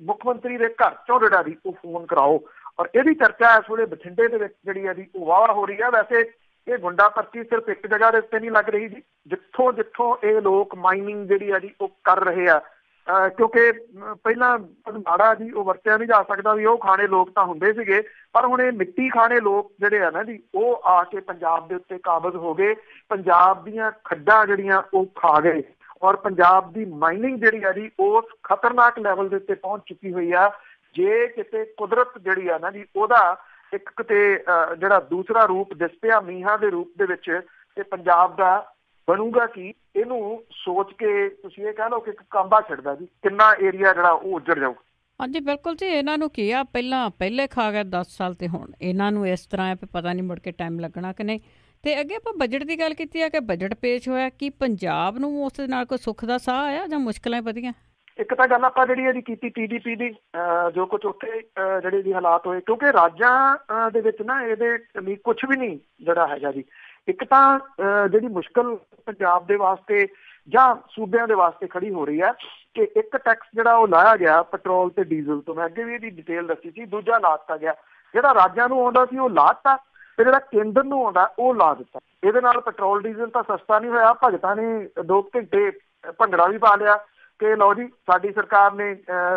ਮੁੱਖ ਮੰਤਰੀ ਦੇ ਘਰ ਚੋਂ ਜਿਹੜਾ ਜੀ ਉਹ ਫੋਨ ਕਰਾਓ। ਔਰ ਇਹਦੀ ਚਰਚਾ ਇਸ ਵੇਲੇ ਬਠਿੰਡੇ ਦੇ ਵਿੱਚ ਜਿਹੜੀ ਆ ਜੀ ਉਹ ਵਾਹਵਾ ਹੋ ਰਹੀ ਆ। ਵੈਸੇ ਇਹ ਗੁੰਡਾ ਪਰਚੀ ਸਿਰਫ ਇੱਕ ਜਗ੍ਹਾ ਦੇ ਉੱਤੇ ਨਹੀਂ ਲੱਗ ਰਹੀ ਜੀ, ਜਿੱਥੋਂ ਇਹ ਲੋਕ ਮਾਈਨਿੰਗ ਜਿਹੜੀ ਆ ਜੀ ਉਹ ਕਰ ਰਹੇ ਆ ਕਿਉਂਕਿ ਪਹਿਲਾਂ ਮਾੜਾ ਜੀ ਉਹ ਵਰਤਿਆ ਨਹੀਂ ਜਾ ਸਕਦਾ ਵੀ ਉਹ ਖਾਣੇ ਲੋਕ ਤਾਂ ਹੁੰਦੇ ਸੀਗੇ, ਪਰ ਹੁਣ ਇਹ ਮਿੱਟੀ ਖਾਣੇ ਲੋਕ ਜਿਹੜੇ ਆ ਨਾ ਜੀ ਉਹ ਆ ਕੇ ਪੰਜਾਬ ਦੇ ਉੱਤੇ ਕਾਬਜ਼ ਹੋ ਗਏ, ਪੰਜਾਬ ਦੀਆਂ ਖੱਡਾਂ ਜਿਹੜੀਆਂ ਉਹ ਖਾ ਗਏ, ਔਰ ਪੰਜਾਬ ਦੀ ਮਾਈਨਿੰਗ ਜਿਹੜੀ ਆ ਜੀ ਉਸ ਖਤਰਨਾਕ ਲੈਵਲ ਦੇ ਉੱਤੇ ਪਹੁੰਚ ਚੁੱਕੀ ਹੋਈ ਆ। ਜੇ ਕਿਤੇ ਕੁਦਰਤ ਜਿਹੜੀ ਆ ਨਾ ਜੀ ਉਹਦਾ ਇੱਕ ਕਿਤੇ ਜਿਹੜਾ ਦੂਸਰਾ ਰੂਪ ਦਿਸ ਪਿਆ ਮੀਂਹਾਂ ਦੇ ਰੂਪ ਦੇ ਵਿੱਚ, ਤੇ ਪੰਜਾਬ ਦਾ ਬਣੂਗਾ ਕੀ, ਇਹਨੂੰ ਸੋਚ ਕੇ ਤੁਸੀਂ ਇਹ ਕਹਿ ਲਓ ਕਿ ਇੱਕ ਕਾਂਬਾ ਛੱਡਦਾ ਜੀ, ਕਿੰਨਾ ਏਰੀਆ ਜਿਹੜਾ ਉਹ ਉੱਜੜ ਜਾਊ। ਹਾਂਜੀ ਬਿਲਕੁਲ ਜੀ, ਇਹਨਾਂ ਨੂੰ ਕੀ ਆ ਪਹਿਲੇ ਖਾ ਗਿਆ 10 ਸਾਲ ਤੇ ਹੁਣ ਇਹਨਾਂ ਨੂੰ ਇਸ ਤਰ੍ਹਾਂ ਹੈ ਵੀ ਪਤਾ ਨਹੀਂ ਮੁੜ ਕੇ ਟਾਈਮ ਲੱਗਣਾ ਕਿ ਨਹੀਂ। ਤੇ ਅੱਗੇ ਆਪਾਂ ਬਜਟ ਦੀ ਗੱਲ ਕੀਤੀ ਆ ਕਿ ਬਜਟ ਪੇਸ਼ ਹੋਇਆ, ਕੀ ਪੰਜਾਬ ਨੂੰ ਉਸ ਦੇ ਨਾਲ ਕੋਈ ਸੁੱਖ ਦਾ ਸਾਹ ਆਇਆ ਜਾਂ ਮੁਸ਼ਕਲਾਂ ਵਧੀਆਂ? ਇੱਕ ਤਾਂ ਗੱਲ ਆਪਾਂ ਜਿਹੜੀ ਇਹਦੀ ਕੀਤੀ TDP ਦੀ, ਜੋ ਕੁਝ ਉੱਥੇ ਜਿਹੜੇ ਵੀ ਹਾਲਾਤ ਹੋਏ, ਕਿਉਂਕਿ ਰਾਜਾਂ ਦੇ ਵਿੱਚ ਨਾ ਇਹਦੇ ਲਈ ਕੁਛ ਵੀ ਨਹੀਂ ਜਿਹੜਾ ਹੈਗਾ ਜੀ। ਇੱਕ ਤਾਂ ਜਿਹੜੀ ਮੁਸ਼ਕਲ ਪੰਜਾਬ ਦੇ ਵਾਸਤੇ ਜਾਂ ਸੂਬਿਆਂ ਦੇ ਵਾਸਤੇ ਖੜੀ ਹੋ ਰਹੀ ਹੈ ਕਿ ਇੱਕ ਟੈਕਸ ਜਿਹੜਾ ਉਹ ਲਾਇਆ ਗਿਆ ਪੈਟਰੋਲ ਤੇ ਡੀਜ਼ਲ ਤੋਂ, ਮੈਂ ਅੱਗੇ ਵੀ ਇਹਦੀ ਡਿਟੇਲ ਦੱਸੀ ਸੀ, ਦੂਜਾ ਲਾ ਦਿੱਤਾ ਗਿਆ। ਜਿਹੜਾ ਰਾਜਾਂ ਨੂੰ ਆਉਂਦਾ ਸੀ ਉਹ ਲਾ ਦਿੱਤਾ, ਤੇ ਜਿਹੜਾ ਕੇਂਦਰ ਨੂੰ ਆਉਂਦਾ ਉਹ ਲਾ ਦਿੱਤਾ। ਇਹਦੇ ਨਾਲ ਪੈਟਰੋਲ ਡੀਜ਼ਲ ਤਾਂ ਸਸਤਾ ਨਹੀਂ ਹੋਇਆ, ਭਗਤਾਂ ਨੇ 2 ਘੰਟੇ ਭੰਗੜਾ ਵੀ ਪਾ ਲਿਆ ਕਿ ਲਓ ਜੀ ਸਾਡੀ ਸਰਕਾਰ ਨੇ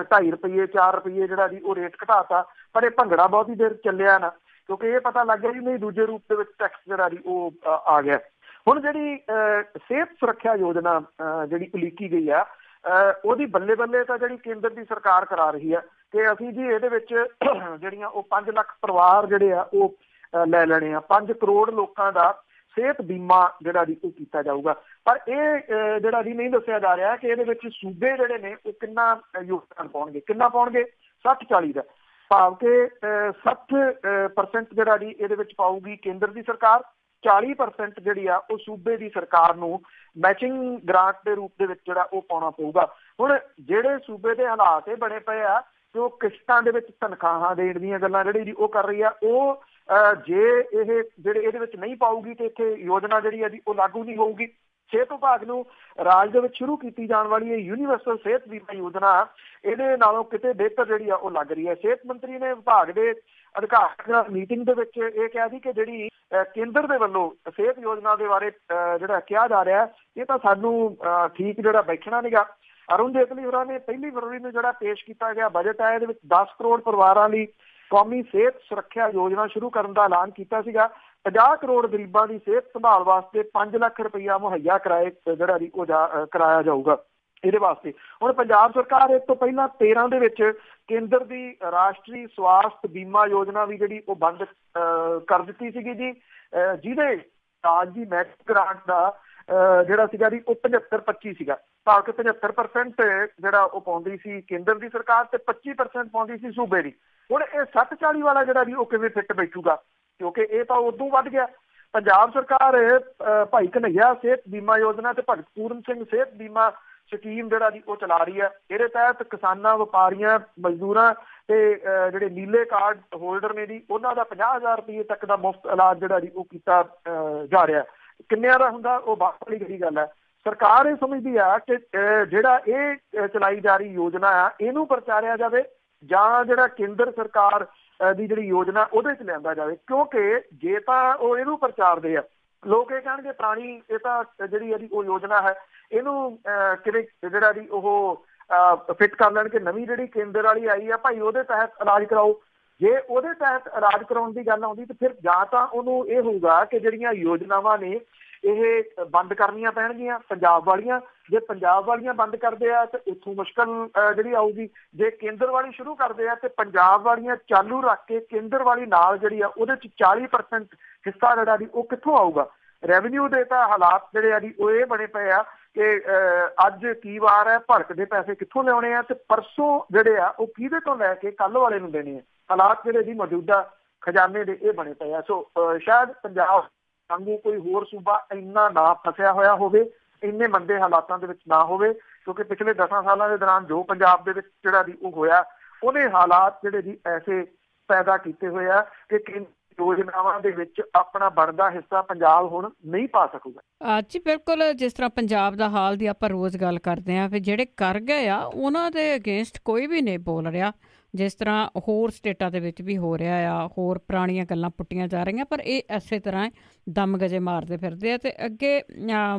2.5 ਰੁਪਏ 4 ਰੁਪਏ ਜਿਹੜਾ ਜੀ ਉਹ ਰੇਟ ਘਟਾਤਾ, ਪਰ ਇਹ ਭੰਗੜਾ ਬਹੁਤੀ ਦੇਰ ਚੱਲਿਆ ਨਾ, ਕਿਉਂਕਿ ਇਹ ਪਤਾ ਲੱਗ ਗਿਆ ਜੀ ਨਹੀਂ ਦੂਜੇ ਰੂਪ ਦੇ ਵਿੱਚ ਟੈਕਸ ਜਿਹੜਾ ਜੀ ਉਹ ਆ ਗਿਆ। ਹੁਣ ਜਿਹੜੀ ਸਿਹਤ ਸੁਰੱਖਿਆ ਯੋਜਨਾ ਜਿਹੜੀ ਉਲੀਕੀ ਗਈ ਆ, ਉਹਦੀ ਬੱਲੇ ਬੱਲੇ ਤਾਂ ਜਿਹੜੀ ਕੇਂਦਰ ਦੀ ਸਰਕਾਰ ਕਰਾ ਰਹੀ ਆ ਕਿ ਅਸੀਂ ਜੀ ਇਹਦੇ ਵਿੱਚ ਜਿਹੜੀਆਂ ਉਹ 5 ਲੱਖ ਪਰਿਵਾਰ ਜਿਹੜੇ ਆ ਉਹ ਲੈ ਲੈਣੇ ਆ, 5 ਕਰੋੜ ਲੋਕਾਂ ਦਾ ਸਿਹਤ ਬੀਮਾ ਜਿਹੜਾ ਜੀ ਉਹ ਕੀਤਾ ਜਾਊਗਾ। ਪਰ ਇਹ ਜਿਹੜਾ ਜੀ ਨਹੀਂ ਦੱਸਿਆ ਜਾ ਰਿਹਾ ਕਿ ਇਹਦੇ ਵਿੱਚ ਸੂਬੇ ਜਿਹੜੇ ਨੇ ਉਹ ਕਿੰਨਾ ਯੋਗਦਾਨ ਪਾਉਣਗੇ, ਕਿੰਨਾ ਪਾਉਣਗੇ, 60-40 ਦਾ, ਭਾਵ ਕਿ 60% ਜਿਹੜਾ ਜੀ ਇਹਦੇ ਵਿੱਚ ਪਾਊਗੀ ਕੇਂਦਰ ਦੀ ਸਰਕਾਰ, 40% ਜਿਹੜੀ ਆ ਉਹ ਸੂਬੇ ਦੀ ਸਰਕਾਰ ਨੂੰ ਮੈਚਿੰਗ ਗ੍ਰਾਂਟ ਦੇ ਰੂਪ ਦੇ ਵਿੱਚ ਜਿਹੜਾ ਉਹ ਪਾਉਣਾ ਪਊਗਾ। ਹੁਣ ਜਿਹੜੇ ਸੂਬੇ ਦੇ ਹਾਲਾਤ ਇਹ ਬਣੇ ਪਏ ਆ ਕਿ ਉਹ ਕਿਸ਼ਤਾਂ ਦੇ ਵਿੱਚ ਤਨਖਾਹਾਂ ਦੇਣ ਦੀਆਂ ਗੱਲਾਂ ਜਿਹੜੀ ਜੀ ਉਹ ਕਰ ਰਹੀ ਆ, ਉਹ ਜੇ ਇਹ ਜਿਹੜੇ ਇਹਦੇ ਵਿੱਚ ਨਹੀਂ ਪਾਊਗੀ ਤੇ ਇੱਥੇ ਯੋਜਨਾ ਜਿਹੜੀ ਹੈ ਜੀ ਉਹ ਲਾਗੂ ਨਹੀਂ ਹੋਊਗੀ। ਸਿਹਤ ਵਿਭਾਗ ਨੂੰ ਰਾਜ ਦੇ ਵਿੱਚ ਸ਼ੁਰੂ ਕੀਤੀ ਜਾਣ ਵਾਲੀ ਇਹ ਯੂਨੀਵਰਸਲ ਸਿਹਤ ਬੀਮਾ ਯੋਜਨਾ ਇਹਦੇ ਨਾਲੋਂ ਕਿਤੇ ਬਿਹਤਰ ਜਿਹੜੀ ਆ ਉਹ ਲੱਗ ਰਹੀ ਹੈ। ਸਿਹਤ ਮੰਤਰੀ ਨੇ ਵਿਭਾਗ ਦੇ ਅਧਿਕਾਰੀਆਂ ਨਾਲ ਮੀਟਿੰਗ ਦੇ ਵਿੱਚ ਇਹ ਕਿਹਾ ਸੀ ਕਿ ਜਿਹੜੀ ਕੇਂਦਰ ਦੇ ਵੱਲੋਂ ਸਿਹਤ ਯੋਜਨਾ ਦੇ ਬਾਰੇ ਜਿਹੜਾ ਕਿਹਾ ਜਾ ਰਿਹਾ ਇਹ ਤਾਂ ਸਾਨੂੰ ਠੀਕ ਜਿਹੜਾ ਬੈਠਣਾ ਨੀਗਾ। ਅਰੁਣ ਜੇਤਲੀ ਹੋਰਾਂ ਨੇ 1 ਫਰਵਰੀ ਨੂੰ ਜਿਹੜਾ ਪੇਸ਼ ਕੀਤਾ ਗਿਆ ਬਜਟ ਹੈ ਇਹਦੇ ਵਿੱਚ 10 ਕਰੋੜ ਪਰਿਵਾਰਾਂ ਲਈ ਕੌਮੀ ਸਿਹਤ ਸੁਰੱਖਿਆ ਯੋਜਨਾ ਸ਼ੁਰੂ ਕਰਨ ਦਾ ਐਲਾਨ ਕੀਤਾ ਸੀਗਾ। 50 ਕਰੋੜ ਗਰੀਬਾਂ ਦੀ ਸਿਹਤ ਸੰਭਾਲ ਵਾਸਤੇ 5 ਲੱਖ ਰੁਪਈਆ ਮੁਹੱਈਆ ਜਿਹੜਾ ਜੀ ਉਹ ਕਰਾਇਆ ਜਾਊਗਾ ਇਹਦੇ ਵਾਸਤੇ। ਹੁਣ ਪੰਜਾਬ ਸਰਕਾਰ ਇਸ ਤੋਂ ਪਹਿਲਾਂ 13 ਦੇ ਵਿੱਚ ਕੇਂਦਰ ਦੀ ਰਾਸ਼ਟਰੀ ਸਵਾਸਥ ਬੀਮਾ ਯੋਜਨਾ ਵੀ ਜਿਹੜੀ ਉਹ ਬੰਦ ਕਰ ਦਿੱਤੀ ਸੀਗੀ ਜੀ, ਜਿਹਦੇ ਰਾਜ ਦੀ ਮੈਚ ਗ੍ਰਾਂਟ ਦਾ ਜਿਹੜਾ ਸੀਗਾ ਜੀ ਉਹ 75-25 ਸੀਗਾ, ਭਾਵ ਕਿ 75% ਜਿਹੜਾ ਉਹ ਪਾਉਂਦੀ ਸੀ ਕੇਂਦਰ ਦੀ ਸਰਕਾਰ ਤੇ 25% ਪਾਉਂਦੀ ਸੀ ਸੂਬੇ ਦੀ। ਹੁਣ ਇਹ 60-40 ਵਾਲਾ ਜਿਹੜਾ ਜੀ ਉਹ ਕਿਵੇਂ ਫਿੱਟ ਬੈਠੂਗਾ, ਕਿਉਂਕਿ ਇਹ ਤਾਂ ਉਦੋਂ ਵੱਧ ਗਿਆ। ਪੰਜਾਬ ਸਰਕਾਰ ਭਾਈ ਕਨ੍ਹਈਆ ਸਿਹਤ ਬੀਮਾ ਯੋਜਨਾ ਤੇ ਭਗਤ ਪੂਰਨ ਸਿੰਘ ਸਿਹਤ ਬੀਮਾ ਸਕੀਮ ਜਿਹੜਾ ਜੀ ਉਹ ਚਲਾ ਰਹੀ ਹੈ। ਇਹਦੇ ਤਹਿਤ ਕਿਸਾਨਾਂ, ਵਪਾਰੀਆਂ, ਮਜ਼ਦੂਰਾਂ ਤੇ ਜਿਹੜੇ ਨੀਲੇ ਕਾਰਡ ਹੋਲਡਰ ਨੇ ਜੀ ਉਹਨਾਂ ਦਾ 50,000 ਰੁਪਏ ਤੱਕ ਦਾ ਮੁਫਤ ਇਲਾਜ ਜਿਹੜਾ ਜੀ ਉਹ ਕੀਤਾ ਜਾ ਰਿਹਾ। ਕਿੰਨਿਆਂ ਦਾ ਹੁੰਦਾ ਉਹ ਬਾਤ ਵਾਲੀ ਜਿਹੜੀ ਗੱਲ ਹੈ। ਸਰਕਾਰ ਇਹ ਸਮਝਦੀ ਆ ਕਿ ਜਿਹੜਾ ਇਹ ਚਲਾਈ ਜਾ ਰਹੀ ਯੋਜਨਾ ਆ ਇਹਨੂੰ ਪ੍ਰਚਾਰਿਆ ਜਾਵੇ ਜਾਂ ਜਿਹੜਾ ਕੇਂਦਰ ਸਰਕਾਰ ਦੀ ਜਿਹੜੀ ਯੋਜਨਾ ਉਹਦੇ 'ਚ ਲਿਆਂਦਾ ਜਾਵੇ, ਕਿਉਂਕਿ ਜੇ ਤਾਂ ਉਹ ਇਹਨੂੰ ਪ੍ਰਚਾਰਦੇ ਆ ਲੋਕ ਇਹ ਕਹਿਣਗੇ ਪੁਰਾਣੀ ਇਹ ਤਾਂ ਜਿਹੜੀ ਇਹਦੀ ਉਹ ਯੋਜਨਾ ਹੈ ਇਹਨੂੰ ਕਿਤੇ ਜਿਹੜਾ ਜੀ ਉਹ ਫਿੱਟ ਕਰ ਲੈਣ ਕਿ ਨਵੀਂ ਜਿਹੜੀ ਕੇਂਦਰ ਵਾਲੀ ਆਈ ਆ ਭਾਈ ਉਹਦੇ ਤਹਿਤ ਇਲਾਜ ਕਰਾਓ। ਜੇ ਉਹਦੇ ਤਹਿਤ ਇਲਾਜ ਕਰਾਉਣ ਦੀ ਗੱਲ ਆਉਂਦੀ ਤੇ ਫਿਰ ਜਾਂ ਤਾਂ ਉਹਨੂੰ ਇਹ ਹੋਊਗਾ ਕਿ ਜਿਹੜੀਆਂ ਯੋਜਨਾਵਾਂ ਨੇ ਇਹ ਬੰਦ ਕਰਨੀਆਂ ਪੈਣਗੀਆਂ ਪੰਜਾਬ ਵਾਲੀਆਂ। ਜੇ ਪੰਜਾਬ ਵਾਲੀਆਂ ਬੰਦ ਕਰਦੇ ਆ ਤੇ ਉੱਥੋਂ ਮੁਸ਼ਕਲ ਜਿਹੜੀ ਆਊਗੀ। ਜੇ ਕੇਂਦਰ ਵਾਲੀ ਸ਼ੁਰੂ ਕਰਦੇ ਆ ਤੇ ਪੰਜਾਬ ਵਾਲੀਆਂ ਚਾਲੂ ਰੱਖ ਕੇ ਕੇਂਦਰ ਵਾਲੀ ਨਾਲ ਜਿਹੜੀ ਆ ਉਹਦੇ 'ਚ 40% ਹਿੱਸਾ ਜਿਹੜਾ ਜੀ ਉਹ ਕਿੱਥੋਂ ਆਊਗਾ। ਰੈਵਨਿਊ ਦੇ ਤਾਂ ਹਾਲਾਤ ਜਿਹੜੇ ਆ ਜੀ ਉਹ ਇਹ ਬਣੇ ਪਏ ਆ ਕਿ ਅੱਜ ਕੀ ਵਾਰ ਹੈ, ਭੜਕ ਦੇ ਪੈਸੇ ਕਿੱਥੋਂ ਲਿਆਉਣੇ ਆ ਤੇ ਪਰਸੋਂ ਜਿਹੜੇ ਆ ਉਹ ਕਿਹਦੇ ਤੋਂ ਲੈ ਕੇ ਕੱਲ ਵਾਲੇ ਨੂੰ ਦੇਣੇ ਆ। ਹਾਲਾਤ ਜਿਹੜੇ ਜੀ ਮੌਜੂਦਾ ਖਜ਼ਾਨੇ ਦੇ ਇਹ ਬਣੇ ਪਏ ਆ। ਸੋ ਸ਼ਾਇਦ ਪੰਜਾਬ ਵਾਂਗੂ ਕੋਈ ਹੋਰ ਸੂਬਾ ਇੰਨਾ ਨਾ ਫਸਿਆ ਹੋਇਆ ਹੋਵੇ, ਇੰਨੇ ਮੰਦੇ ਹਾਲਾਤਾਂ ਦੇ ਵਿੱਚ ਨਾ ਹੋਵੇ, ਕਿਉਂਕਿ ਪਿਛਲੇ 10 ਸਾਲਾਂ ਦੇ ਦੌਰਾਨ ਜੋ ਪੰਜਾਬ ਦੇ ਵਿੱਚ ਜਿਹੜਾ ਜੀ ਉਹ ਹੋਇਆ ਉਹਨੇ ਹਾਲਾਤ ਜਿਹੜੇ ਜੀ ਐਸੇ ਪੈਦਾ ਕੀਤੇ ਹੋਏ ਆ ਕਿ ਯੋਜਨਾਵਾਂ ਦੇ ਵਿੱਚ ਆਪਣਾ ਬਣਦਾ ਹਿੱਸਾ ਪੰਜਾਬ ਹੁਣ ਨਹੀਂ ਪਾ ਸਕੂਗਾ। ਜੀ ਬਿਲਕੁਲ, ਜਿਸ ਤਰ੍ਹਾਂ ਪੰਜਾਬ ਦਾ ਹਾਲ ਦੀ ਆਪਾਂ ਰੋਜ਼ ਗੱਲ ਕਰਦੇ ਹਾਂ, ਫਿਰ ਜਿਹੜੇ ਕਰ ਗਏ ਆ ਉਹਨਾਂ ਦੇ ਅਗੇਂਸਟ ਕੋਈ ਵੀ ਨਹੀਂ ਬੋਲ ਰਿਹਾ। ਜਿਸ ਤਰ੍ਹਾਂ ਹੋਰ ਸਟੇਟਾਂ ਦੇ ਵਿੱਚ ਵੀ ਹੋ ਰਿਹਾ ਆ, ਹੋਰ ਪੁਰਾਣੀਆਂ ਗੱਲਾਂ ਪੁੱਟੀਆਂ ਜਾ ਰਹੀਆਂ, ਪਰ ਇਹ ਇਸੇ ਤਰ੍ਹਾਂ ਦਮ ਗਜੇ ਮਾਰਦੇ ਫਿਰਦੇ ਆ। ਅਤੇ ਅੱਗੇ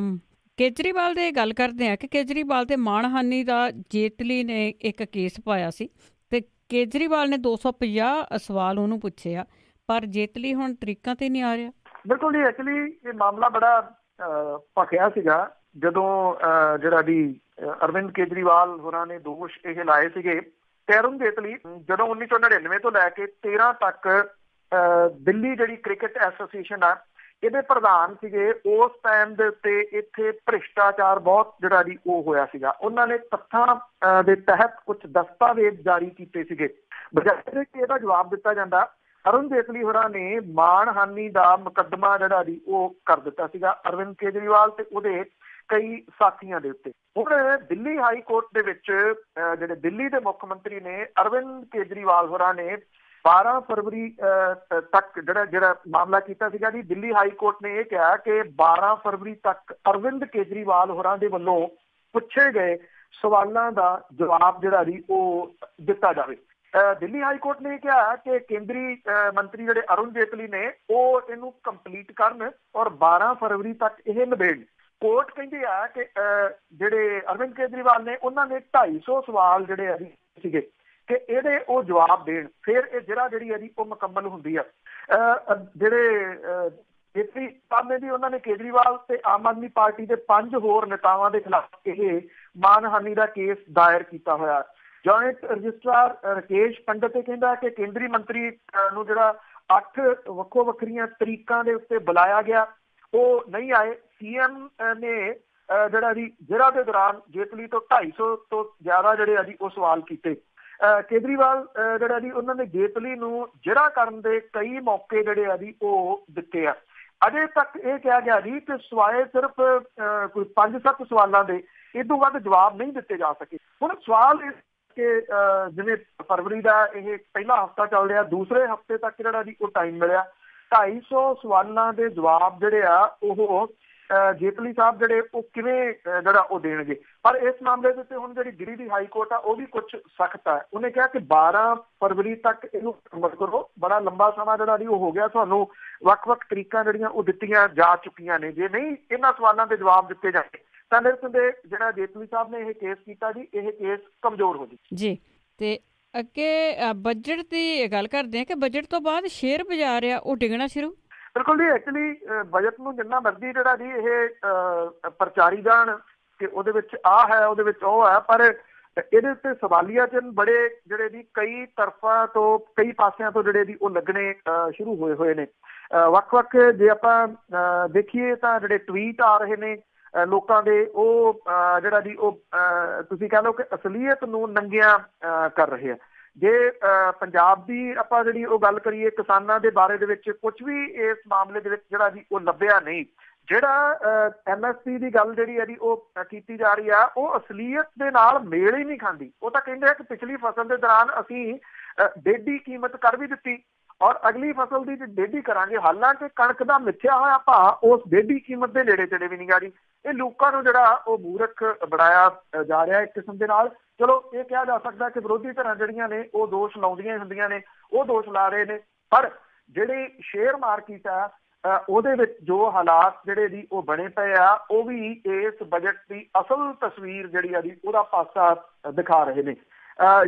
ਕੇਜਰੀਵਾਲ ਦੇ ਗੱਲ ਕਰਦੇ ਆ ਕਿ ਕੇਜਰੀਵਾਲ ਤੇ ਮਾਣਹਾਨੀ ਦਾ ਜੇਤਲੀ ਨੇ ਇੱਕ ਕੇਸ ਪਾਇਆ ਸੀ ਤੇ ਕੇਜਰੀਵਾਲ ਨੇ 250 ਸਵਾਲ ਉਹਨੂੰ ਪੁੱਛੇ ਆ, ਪਰ ਜੇਤਲੀ ਹੁਣ ਤਰੀਕਾਂ ਤੇ ਨਹੀਂ ਆ ਰਿਹਾ। ਬਿਲਕੁਲ ਜੀ, ਐਕਚੁਅਲੀ ਇਹ ਮਾਮਲਾ ਬੜਾ ਭਖਿਆ ਸੀਗਾ ਜਦੋਂ ਜਿਹੜਾ ਵੀ ਅਰਵਿੰਦ ਕੇਜਰੀਵਾਲ ਹੋਰਾਂ ਨੇ ਦੋਸ਼ ਇਹ ਲਾਏ ਸੀਗੇ ਤੇ ਅਰੁਣ ਜੇਤਲੀ ਜਦੋਂ 1999 ਤੋਂ ਲੈ ਕੇ 13 ਤੱਕ ਦਿੱਲੀ ਜਿਹੜੀ ਕ੍ਰਿਕਟ ਐਸੋਸੀਏਸ਼ਨ ਆ ਇਹਦੇ ਪ੍ਰਧਾਨ ਸੀਗੇ। ਉਸ ਟਾਈਮ ਦੇ ਉੱਤੇ ਇੱਥੇ ਭ੍ਰਿਸ਼ਟਾਚਾਰ ਬਹੁਤ ਜਿਹੜਾ ਜੀ ਉਹ ਹੋਇਆ ਸੀਗਾ। ਉਹਨਾਂ ਨੇ ਤੱਥਾਂ ਦੇ ਤਹਿਤ ਕੁਝ ਦਸਤਾਵੇਜ਼ ਜਾਰੀ ਕੀਤੇ ਸੀਗੇ। ਬਜਾਏ ਕਿ ਇਹਦਾ ਜਵਾਬ ਦਿੱਤਾ ਜਾਂਦਾ, ਅਰੁਣ ਜੇਤਲੀ ਹੋਰਾਂ ਨੇ ਮਾਣਹਾਨੀ ਦਾ ਮੁਕੱਦਮਾ ਜਿਹੜਾ ਜੀ ਉਹ ਕਰ ਦਿੱਤਾ ਸੀਗਾ ਅਰਵਿੰਦ ਕੇਜਰੀਵਾਲ ਤੇ ਉਹਦੇ ਕਈ ਸਾਥੀਆਂ ਦੇ ਉੱਤੇ। ਹੁਣ ਦਿੱਲੀ ਹਾਈ ਕੋਰਟ ਦੇ ਵਿੱਚ ਜਿਹੜੇ ਦਿੱਲੀ ਦੇ ਮੁੱਖ ਮੰਤਰੀ ਨੇ ਅਰਵਿੰਦ ਕੇਜਰੀਵਾਲ ਹੋਰਾਂ ਨੇ 12 ਫਰਵਰੀ ਤੱਕ ਜਿਹੜਾ ਮਾਮਲਾ ਕੀਤਾ ਸੀਗਾ ਜੀ। ਦਿੱਲੀ ਹਾਈ ਕੋਰਟ ਨੇ ਇਹ ਕਿਹਾ ਕਿ 12 ਫਰਵਰੀ ਤੱਕ ਅਰਵਿੰਦ ਕੇਜਰੀਵਾਲ ਹੋਰਾਂ ਦੇ ਵੱਲੋਂ ਪੁੱਛੇ ਗਏ ਸਵਾਲਾਂ ਦਾ ਜਵਾਬ ਜਿਹੜਾ ਜੀ ਉਹ ਦਿੱਤਾ ਜਾਵੇ। ਦਿੱਲੀ ਹਾਈ ਕੋਰਟ ਨੇ ਕਿਹਾ ਕਿ ਕੇਂਦਰੀ ਮੰਤਰੀ ਜਿਹੜੇ ਅਰੁਣ ਜੇਤਲੀ ਨੇ ਉਹ ਇਹਨੂੰ ਕੰਪਲੀਟ ਕਰਨ ਔਰ 12 ਫਰਵਰੀ ਤੱਕ ਇਹ ਨਿਬੇੜਨ। ਕੋਰਟ ਕਹਿੰਦੀ ਆ ਕਿ ਜਿਹੜੇ ਅਰਵਿੰਦ ਕੇਜਰੀਵਾਲ ਨੇ ਉਹਨਾਂ ਨੇ 250 ਸਵਾਲ ਜਿਹੜੇ ਆ ਸੀਗੇ ਕਿ ਇਹਦੇ ਉਹ ਜਵਾਬ ਦੇਣ, ਫਿਰ ਇਹ ਜਿਹੜੀ ਹੈ ਜੀ ਉਹ ਮੁਕੰਮਲ ਹੁੰਦੀ ਆ। ਜਿਹੜੇ ਜੇਤਲੀ ਸਾਹਿਬ ਨੇ ਜੀ ਉਹਨਾਂ ਨੇ ਕੇਜਰੀਵਾਲ ਤੇ ਆਮ ਆਦਮੀ ਪਾਰਟੀ ਦੇ 5 ਹੋਰ ਨੇਤਾਵਾਂ ਦੇ ਖਿਲਾਫ ਇਹ ਮਾਨਹਾਨੀ ਦਾ ਕੇਸ ਦਾਇਰ ਕੀਤਾ ਹੋਇਆ। ਜੁਆਇੰਟ ਰਜਿਸਟਰਾਰ ਰਕੇਸ਼ ਪੰਡਤ ਇਹ ਕਹਿੰਦਾ ਕਿ ਕੇਂਦਰੀ ਮੰਤਰੀ ਨੂੰ ਜਿਹੜਾ 8 ਵੱਖੋ ਵੱਖਰੀਆਂ ਤਰੀਕਾਂ ਦੇ ਉੱਤੇ ਬੁਲਾਇਆ ਗਿਆ, ਉਹ ਨਹੀਂ ਆਏ। ਸੀਐਮ ਨੇ ਜਿਹੜਾ ਦੇ ਦੌਰਾਨ ਜੇਤਲੀ ਤੋਂ 250 ਤੋਂ ਜ਼ਿਆਦਾ ਜਿਹੜੇ ਆ ਜੀ ਉਹ ਸਵਾਲ ਕੀਤੇ। ਕੇਜਰੀਵਾਲ ਜਿਹੜਾ ਜੀ ਉਹਨਾਂ ਨੇ ਜੇਤਲੀ ਨੂੰ ਜਿਹੜਾ ਕਰਨ ਦੇ ਕਈ ਮੌਕੇ ਜਿਹੜੇ ਆ ਜੀ ਉਹ ਦਿੱਤੇ ਆ। ਅਜੇ ਤੱਕ ਇਹ ਕਿਹਾ ਗਿਆ ਜੀ ਕਿ ਸਿਵਾਏ ਸਿਰਫ ਕੋਈ 5-7 ਸਵਾਲਾਂ ਦੇ ਇਹ ਤੋਂ ਵੱਧ ਜਵਾਬ ਨਹੀਂ ਦਿੱਤੇ ਜਾ ਸਕੇ। ਹੁਣ ਸਵਾਲ ਕਿ ਜਿਵੇਂ ਫਰਵਰੀ ਦਾ ਇਹ ਪਹਿਲਾ ਹਫ਼ਤਾ ਚੱਲ ਰਿਹਾ, ਦੂਸਰੇ ਹਫ਼ਤੇ ਤੱਕ ਜਿਹੜਾ ਜੀ ਉਹ ਟਾਈਮ ਮਿਲਿਆ। 250 ਸਵਾਲਾਂ ਦੇ ਜਵਾਬ ਜਿਹੜੇ ਆ ਉਹ ਜੇਤਲੀ ਸਾਹਿਬ ਜਿਹੜੇ ਉਹ ਕਿਵੇਂ ਜਿਹੜਾ ਉਹ ਦੇਣਗੇ। ਪਰ ਇਸ ਮਾਮਲੇ ਦੇ ਉੱਤੇ ਹੁਣ ਜਿਹੜੀ ਦਿੱਲੀ ਦੀ ਹਾਈ ਕੋਰਟ ਆ ਉਹ ਵੀ ਕੁਝ ਸਖਤ ਹੈ। ਉਹਨੇ ਕਿਹਾ ਕਿ 12 ਫਰਵਰੀ ਤੱਕ ਇਹਨੂੰ ਮੁਕੰਮਲ ਕਰੋ। ਬੜਾ ਲੰਬਾ ਸਮਾਂ ਜਿਹੜਾ ਜੀ ਉਹ ਹੋ ਗਿਆ, ਤੁਹਾਨੂੰ ਵੱਖ-ਵੱਖ ਤਰੀਕਾਂ ਜਿਹੜੀਆਂ ਉਹ ਦਿੱਤੀਆਂ ਜਾ ਚੁੱਕੀਆਂ ਨੇ। ਜੇ ਨਹੀਂ ਇਹਨਾਂ ਸਵਾਲਾਂ ਦੇ ਜਵਾਬ ਦਿੱਤੇ ਜਾਂਦੇ ਤਾਂ ਨਿਰਸੰਦੇਹ ਜਿਹੜਾ ਜੇਤਲੀ ਸਾਹਿਬ ਨੇ ਇਹ ਕੇਸ ਕੀਤਾ ਜੀ, ਇਹ ਕੇਸ ਕਮਜ਼ੋਰ ਹੋ ਜੀ। ਤੇ ਅੱਗੇ ਬਜਟ ਦੀ ਗੱਲ ਕਰਦੇ ਹਾਂ ਕਿ ਬਜਟ ਤੋਂ ਬਾਅਦ ਸ਼ੇਅਰ ਬਾਜ਼ਾਰ ਆ ਉਹ ਡਿੱਗਣਾ ਸ਼ੁਰੂ। ਬਿਲਕੁਲ ਜੀ, ਐਕਚੁਅਲੀ ਬਜਟ ਨੂੰ ਜਿੰਨਾ ਮਰਜ਼ੀ ਜਿਹੜਾ ਜੀ ਇਹ ਪ੍ਰਚਾਰੀ ਜਾਣ ਕਿ ਉਹਦੇ ਵਿੱਚ ਆਹ ਹੈ ਉਹਦੇ ਵਿੱਚ ਉਹ ਹੈ, ਪਰ ਇਹਦੇ ਉੱਤੇ ਸਵਾਲੀਆ ਚਿੰਨ੍ਹ ਬੜੇ ਜਿਹੜੇ ਜੀ ਕਈ ਤਰਫਾਂ ਤੋਂ ਕਈ ਪਾਸਿਆਂ ਤੋਂ ਜਿਹੜੇ ਜੀ ਉਹ ਲੱਗਣੇ ਸ਼ੁਰੂ ਹੋਏ ਨੇ। ਵੱਖ-ਵੱਖ ਜੇ ਆਪਾਂ ਦੇਖੀਏ ਤਾਂ ਜਿਹੜੇ ਟਵੀਟ ਆ ਰਹੇ ਨੇ ਲੋਕਾਂ ਦੇ ਉਹ ਜਿਹੜਾ ਜੀ ਉਹ ਤੁਸੀਂ ਕਹਿ ਲਓ ਕਿ ਅਸਲੀਅਤ ਨੂੰ ਨੰਗਿਆਂ ਕਰ ਰਹੇ ਆ। ਜੇ ਪੰਜਾਬ ਦੀ ਆਪਾਂ ਜਿਹੜੀ ਉਹ ਗੱਲ ਕਰੀਏ ਕਿਸਾਨਾਂ ਦੇ ਬਾਰੇ ਦੇ ਵਿੱਚ ਕੁਝ ਵੀ ਇਸ ਮਾਮਲੇ ਦੇ ਵਿੱਚ ਜਿਹੜਾ ਜੀ ਉਹ ਲੱਭਿਆ ਨਹੀਂ। ਜਿਹੜਾ MSP ਦੀ ਗੱਲ ਜਿਹੜੀ ਹੈ ਜੀ ਉਹ ਕੀਤੀ ਜਾ ਰਹੀ ਆ ਉਹ ਅਸਲੀਅਤ ਦੇ ਨਾਲ ਮੇਲ ਹੀ ਨਹੀਂ ਖਾਂਦੀ। ਉਹ ਤਾਂ ਕਹਿੰਦੇ ਆ ਕਿ ਪਿਛਲੀ ਫਸਲ ਦੇ ਦੌਰਾਨ ਅਸੀਂ ਡੇਢੀ ਕੀਮਤ ਕਰ ਵੀ ਦਿੱਤੀ ਔਰ ਅਗਲੀ ਫਸਲ ਦੀ ਡੇਢੀ ਕਰਾਂਗੇ, ਹਾਲਾਂਕਿ ਕਣਕ ਦਾ ਮਿੱਥਿਆ ਹੋਇਆ ਭਾਅ ਉਸ ਡੇਢੀ ਕੀਮਤ ਦੇ ਨੇੜੇ ਤੇੜੇ ਵੀ ਨਹੀਂ ਗਾ ਰਹੀ। ਇਹ ਲੋਕਾਂ ਨੂੰ ਜਿਹੜਾ ਉਹ ਮੂਰਖ ਬਣਾਇਆ ਜਾ ਰਿਹਾ ਇੱਕ ਕਿਸਮ ਦੇ ਨਾਲ। ਚਲੋ ਇਹ ਕਿਹਾ ਜਾ ਸਕਦਾ ਕਿ ਵਿਰੋਧੀ ਧਿਰਾਂ ਜਿਹੜੀਆਂ ਨੇ ਉਹ ਦੋਸ਼ ਲਾਉਂਦੀਆਂ ਹੁੰਦੀਆਂ ਨੇ, ਉਹ ਦੋਸ਼ ਲਾ ਰਹੇ ਨੇ, ਪਰ ਜਿਹੜੀ ਸ਼ੇਅਰ ਮਾਰਕੀਟ ਆ ਉਹਦੇ ਵਿੱਚ ਜੋ ਹਾਲਾਤ ਜਿਹੜੇ ਜੀ ਉਹ ਬਣੇ ਪਏ ਆ ਉਹ ਵੀ ਇਸ ਬਜਟ ਦੀ ਅਸਲ ਤਸਵੀਰ ਜਿਹੜੀ ਆ ਜੀ ਉਹਦਾ ਪਾਸਾ ਦਿਖਾ ਰਹੇ ਨੇ।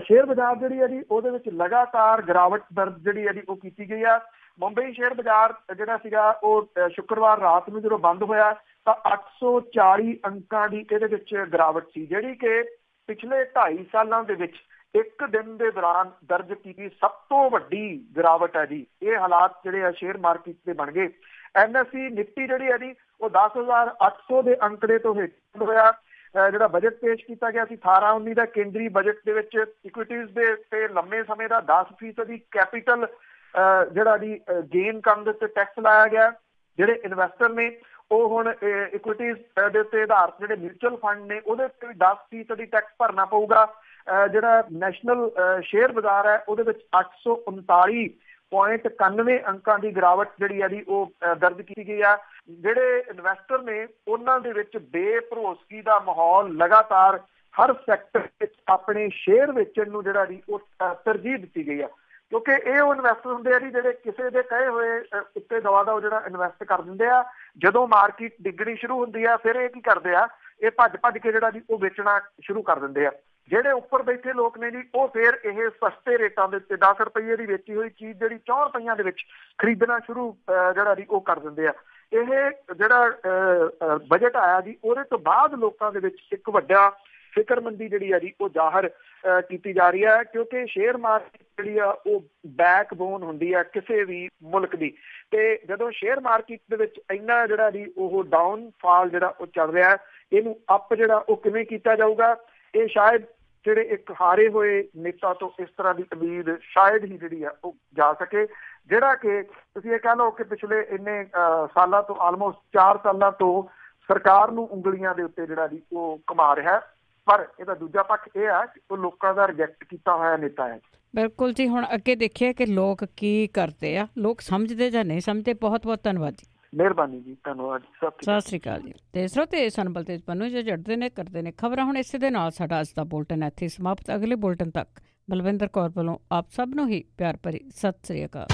ਸ਼ੇਅਰ ਬਾਜ਼ਾਰ ਜਿਹੜੀ ਹੈ ਜੀ ਉਹਦੇ ਵਿੱਚ ਲਗਾਤਾਰ ਗਿਰਾਵਟ ਦਰਜ ਜਿਹੜੀ ਹੈ ਜੀ ਉਹ ਕੀਤੀ ਗਈ ਆ। ਮੁੰਬਈ ਸ਼ੇਅਰ ਬਾਜ਼ਾਰ ਜਿਹੜਾ ਸੀਗਾ ਉਹ ਸ਼ੁੱਕਰਵਾਰ ਰਾਤ ਨੂੰ ਜਦੋਂ ਬੰਦ ਹੋਇਆ ਤਾਂ 840 ਅੰਕਾਂ ਦੀ ਇਹਦੇ ਵਿੱਚ ਗਿਰਾਵਟ ਸੀ, ਜਿਹੜੀ ਕਿ ਪਿਛਲੇ 2.5 ਸਾਲਾਂ ਦੇ ਵਿੱਚ ਇੱਕ ਦਿਨ ਦੇ ਦੌਰਾਨ ਦਰਜ ਕੀਤੀ ਸਭ ਤੋਂ ਵੱਡੀ ਗਿਰਾਵਟ ਹੈ ਜੀ। ਇਹ ਹਾਲਾਤ ਜਿਹੜੇ ਆ ਸ਼ੇਅਰ ਮਾਰਕੀਟ ਦੇ ਬਣ ਗਏ। NSE ਨਿਫਟੀ ਜਿਹੜੀ ਹੈ ਜੀ ਉਹ 10,800 ਦੇ ਅੰਕੜੇ ਤੋਂ ਹੇਠ ਹੋਇਆ। ਜਿਹੜਾ ਬਜਟ ਪੇਸ਼ ਕੀਤਾ ਗਿਆ ਸੀ 18-19 ਦਾ ਕੇਂਦਰੀ ਬਜਟ ਦੇ ਵਿੱਚ ਇਕੁਇਟੀਜ਼ ਦੇ ਤੇ ਲੰਮੇ ਸਮੇਂ ਦਾ 10% ਕੈਪੀਟਲ ਜਿਹੜਾ ਜੀ ਗੇਨ ਕਰਨ ਦੇ ਉੱਤੇ ਟੈਕਸ ਲਾਇਆ ਗਿਆ। ਜਿਹੜੇ ਇਨਵੈਸਟਰ ਨੇ ਉਹ ਹੁਣ ਇਕੁਇਟੀਜ਼ ਦੇ ਉੱਤੇ ਆਧਾਰਿਤ ਜਿਹੜੇ ਮਿਊਚੁਅਲ ਫੰਡ ਨੇ ਉਹਦੇ ਉੱਤੇ ਵੀ 10% ਟੈਕਸ ਭਰਨਾ ਪਊਗਾ। ਜਿਹੜਾ ਨੈਸ਼ਨਲ ਸ਼ੇਅਰ ਬਾਜ਼ਾਰ ਹੈ ਉਹਦੇ ਵਿੱਚ 839.91 ਅੰਕਾਂ ਦੀ ਗਿਰਾਵਟ ਜਿਹੜੀ ਹੈ ਜੀ ਉਹ ਦਰਜ ਕੀਤੀ ਗਈ ਆ। ਜਿਹੜੇ ਇਨਵੈਸਟਰ ਨੇ ਉਹਨਾਂ ਦੇ ਵਿੱਚ ਬੇਭਰੋਸਗੀ ਦਾ ਮਾਹੌਲ ਲਗਾਤਾਰ ਹਰ ਸੈਕਟਰ ਵਿੱਚ ਆਪਣੇ ਸ਼ੇਅਰ ਵੇਚਣ ਨੂੰ ਜਿਹੜਾ ਜੀ ਉਹ ਤਰਜੀਹ ਦਿੱਤੀ ਗਈ ਆ। ਕਿਉਂਕਿ ਇਹ ਉਹ ਇਨਵੈਸਟਰ ਹੁੰਦੇ ਆ ਜੀ ਜਿਹੜੇ ਕਿਸੇ ਦੇ ਕਹੇ ਹੋਏ ਉੱਤੇ ਦਵਾ ਦਾ ਜਿਹੜਾ ਇਨਵੈਸਟ ਕਰ ਦਿੰਦੇ ਆ। ਜਦੋਂ ਮਾਰਕੀਟ ਡਿੱਗਣੀ ਸ਼ੁਰੂ ਹੁੰਦੀ ਆ ਫਿਰ ਇਹ ਕੀ ਕਰਦੇ ਆ, ਇਹ ਭੱਜ ਕੇ ਜਿਹੜਾ ਜੀ ਉਹ ਵੇਚਣਾ ਸ਼ੁਰੂ ਕਰ ਦਿੰਦੇ ਆ। ਜਿਹੜੇ ਉੱਪਰ ਬੈਠੇ ਲੋਕ ਨੇ ਜੀ ਉਹ ਫਿਰ ਇਹ ਸਸਤੇ ਰੇਟਾਂ ਦੇ ਉੱਤੇ 10 ਰੁਪਏ ਦੀ ਵੇਚੀ ਹੋਈ ਚੀਜ਼ ਜਿਹੜੀ 4 ਰੁਪਈਆਂ ਦੇ ਵਿੱਚ ਖਰੀਦਣਾ ਸ਼ੁਰੂ ਜਿਹੜਾ ਜੀ ਉਹ ਕਰ ਦਿੰਦੇ ਆ। ਇਹ ਜਿਹੜਾ ਬਜਟ ਆਇਆ ਜੀ ਉਹਦੇ ਤੋਂ ਬਾਅਦ ਲੋਕਾਂ ਦੇ ਵਿੱਚ ਇੱਕ ਵੱਡਾ ਫਿਕਰਮੰਦੀ ਜਿਹੜੀ ਆ ਜੀ ਉਹ ਜ਼ਾਹਰ ਕੀਤੀ ਜਾ ਰਹੀ ਹੈ, ਕਿਉਂਕਿ ਸ਼ੇਅਰ ਮਾਰਕੀਟ ਜਿਹੜੀ ਆ ਉਹ ਬੈਕਬੋਨ ਹੁੰਦੀ ਆ ਕਿਸੇ ਵੀ ਮੁਲਕ ਦੀ। ਤੇ ਜਦੋਂ ਸ਼ੇਅਰ ਮਾਰਕੀਟ ਦੇ ਵਿੱਚ ਇੰਨਾ ਜਿਹੜਾ ਜੀ ਉਹ ਡਾਊਨਫਾਲ ਜਿਹੜਾ ਉਹ ਚੱਲ ਰਿਹਾ, ਇਹਨੂੰ ਅਪ ਜਿਹੜਾ ਉਹ ਕਿਵੇਂ ਕੀਤਾ ਜਾਊਗਾ, ਇਹ ਸ਼ਾਇਦ ਜਿਹੜੇ ਇੱਕ ਹਾਰੇ ਹੋਏ ਨੇਤਾ ਤੋਂ ਇਸ ਤਰ੍ਹਾਂ ਦੀ ਉਮੀਦ ਸ਼ਾਇਦ ਹੀ ਜਿਹੜੀ ਆ ਉਹ ਜਾ ਸਕੇ, ਜਿਹੜਾ ਕਿ ਤੁਸੀਂ ਇਹ ਕਹਿ ਲਓ ਕਿ ਪਿਛਲੇ ਇੰਨੇ ਸਾਲਾਂ ਤੋਂ ਆਲਮੋਸਟ 4 ਸਾਲਾਂ ਤੋਂ ਸਰਕਾਰ ਨੂੰ ਉਂਗਲੀਆਂ ਦੇ ਉੱਤੇ ਜਿਹੜਾ ਜੀ ਉਹ ਘੁਮਾ ਰਿਹਾ। ਪਰ ਇਹਦਾ ਦੂਜਾ ਪੱਖ ਇਹ ਆ ਕਿ ਉਹ ਲੋਕਾਂ ਦਾ ਰਿਜੈਕਟ ਕੀਤਾ ਹੋਇਆ ਨੇਤਾ ਹੈ। ਬਿਲਕੁਲ ਜੀ। ਹੁਣ ਅੱਗੇ ਦੇਖੀਏ ਕਿ ਲੋਕ ਕੀ ਕਰਦੇ ਆ, ਲੋਕ ਸਮਝਦੇ ਜਾਂ ਨਹੀਂ ਸਮਝਦੇ। ਬਹੁਤ ਬਹੁਤ ਧੰਨਵਾਦ ਜੀ। ਮਿਹਰਬਾਨੀ ਜੀ, ਧੰਨਵਾਦ। ਸਤਿ ਸ੍ਰੀ ਅਕਾਲ ਜੀ। ਤੇ ਸਰੋਤੇ ਸਾਨੂੰ ਬਲਤੇਜ ਪੰਨੂ ਜੀ ਜੜਦੇ ਨੇ ਕਰਦੇ ਨੇ ਖਬਰਾਂ। ਹੁਣ ਇਸੇ ਦੇ ਨਾਲ ਸਾਡਾ ਅੱਜ ਦਾ ਬੁਲਟਨ ਇੱਥੇ ਸਮਾਪਤ। ਅਗਲੇ ਬੁਲਟਨ ਤੱਕ ਬਲਵਿੰਦਰ ਕੌਰ ਵੱਲੋਂ ਆਪ ਸਭ ਨੂੰ ਹੀ ਪਿਆਰ ਭਰੀ ਸਤਿ ਸ੍ਰੀ ਅਕਾਲ।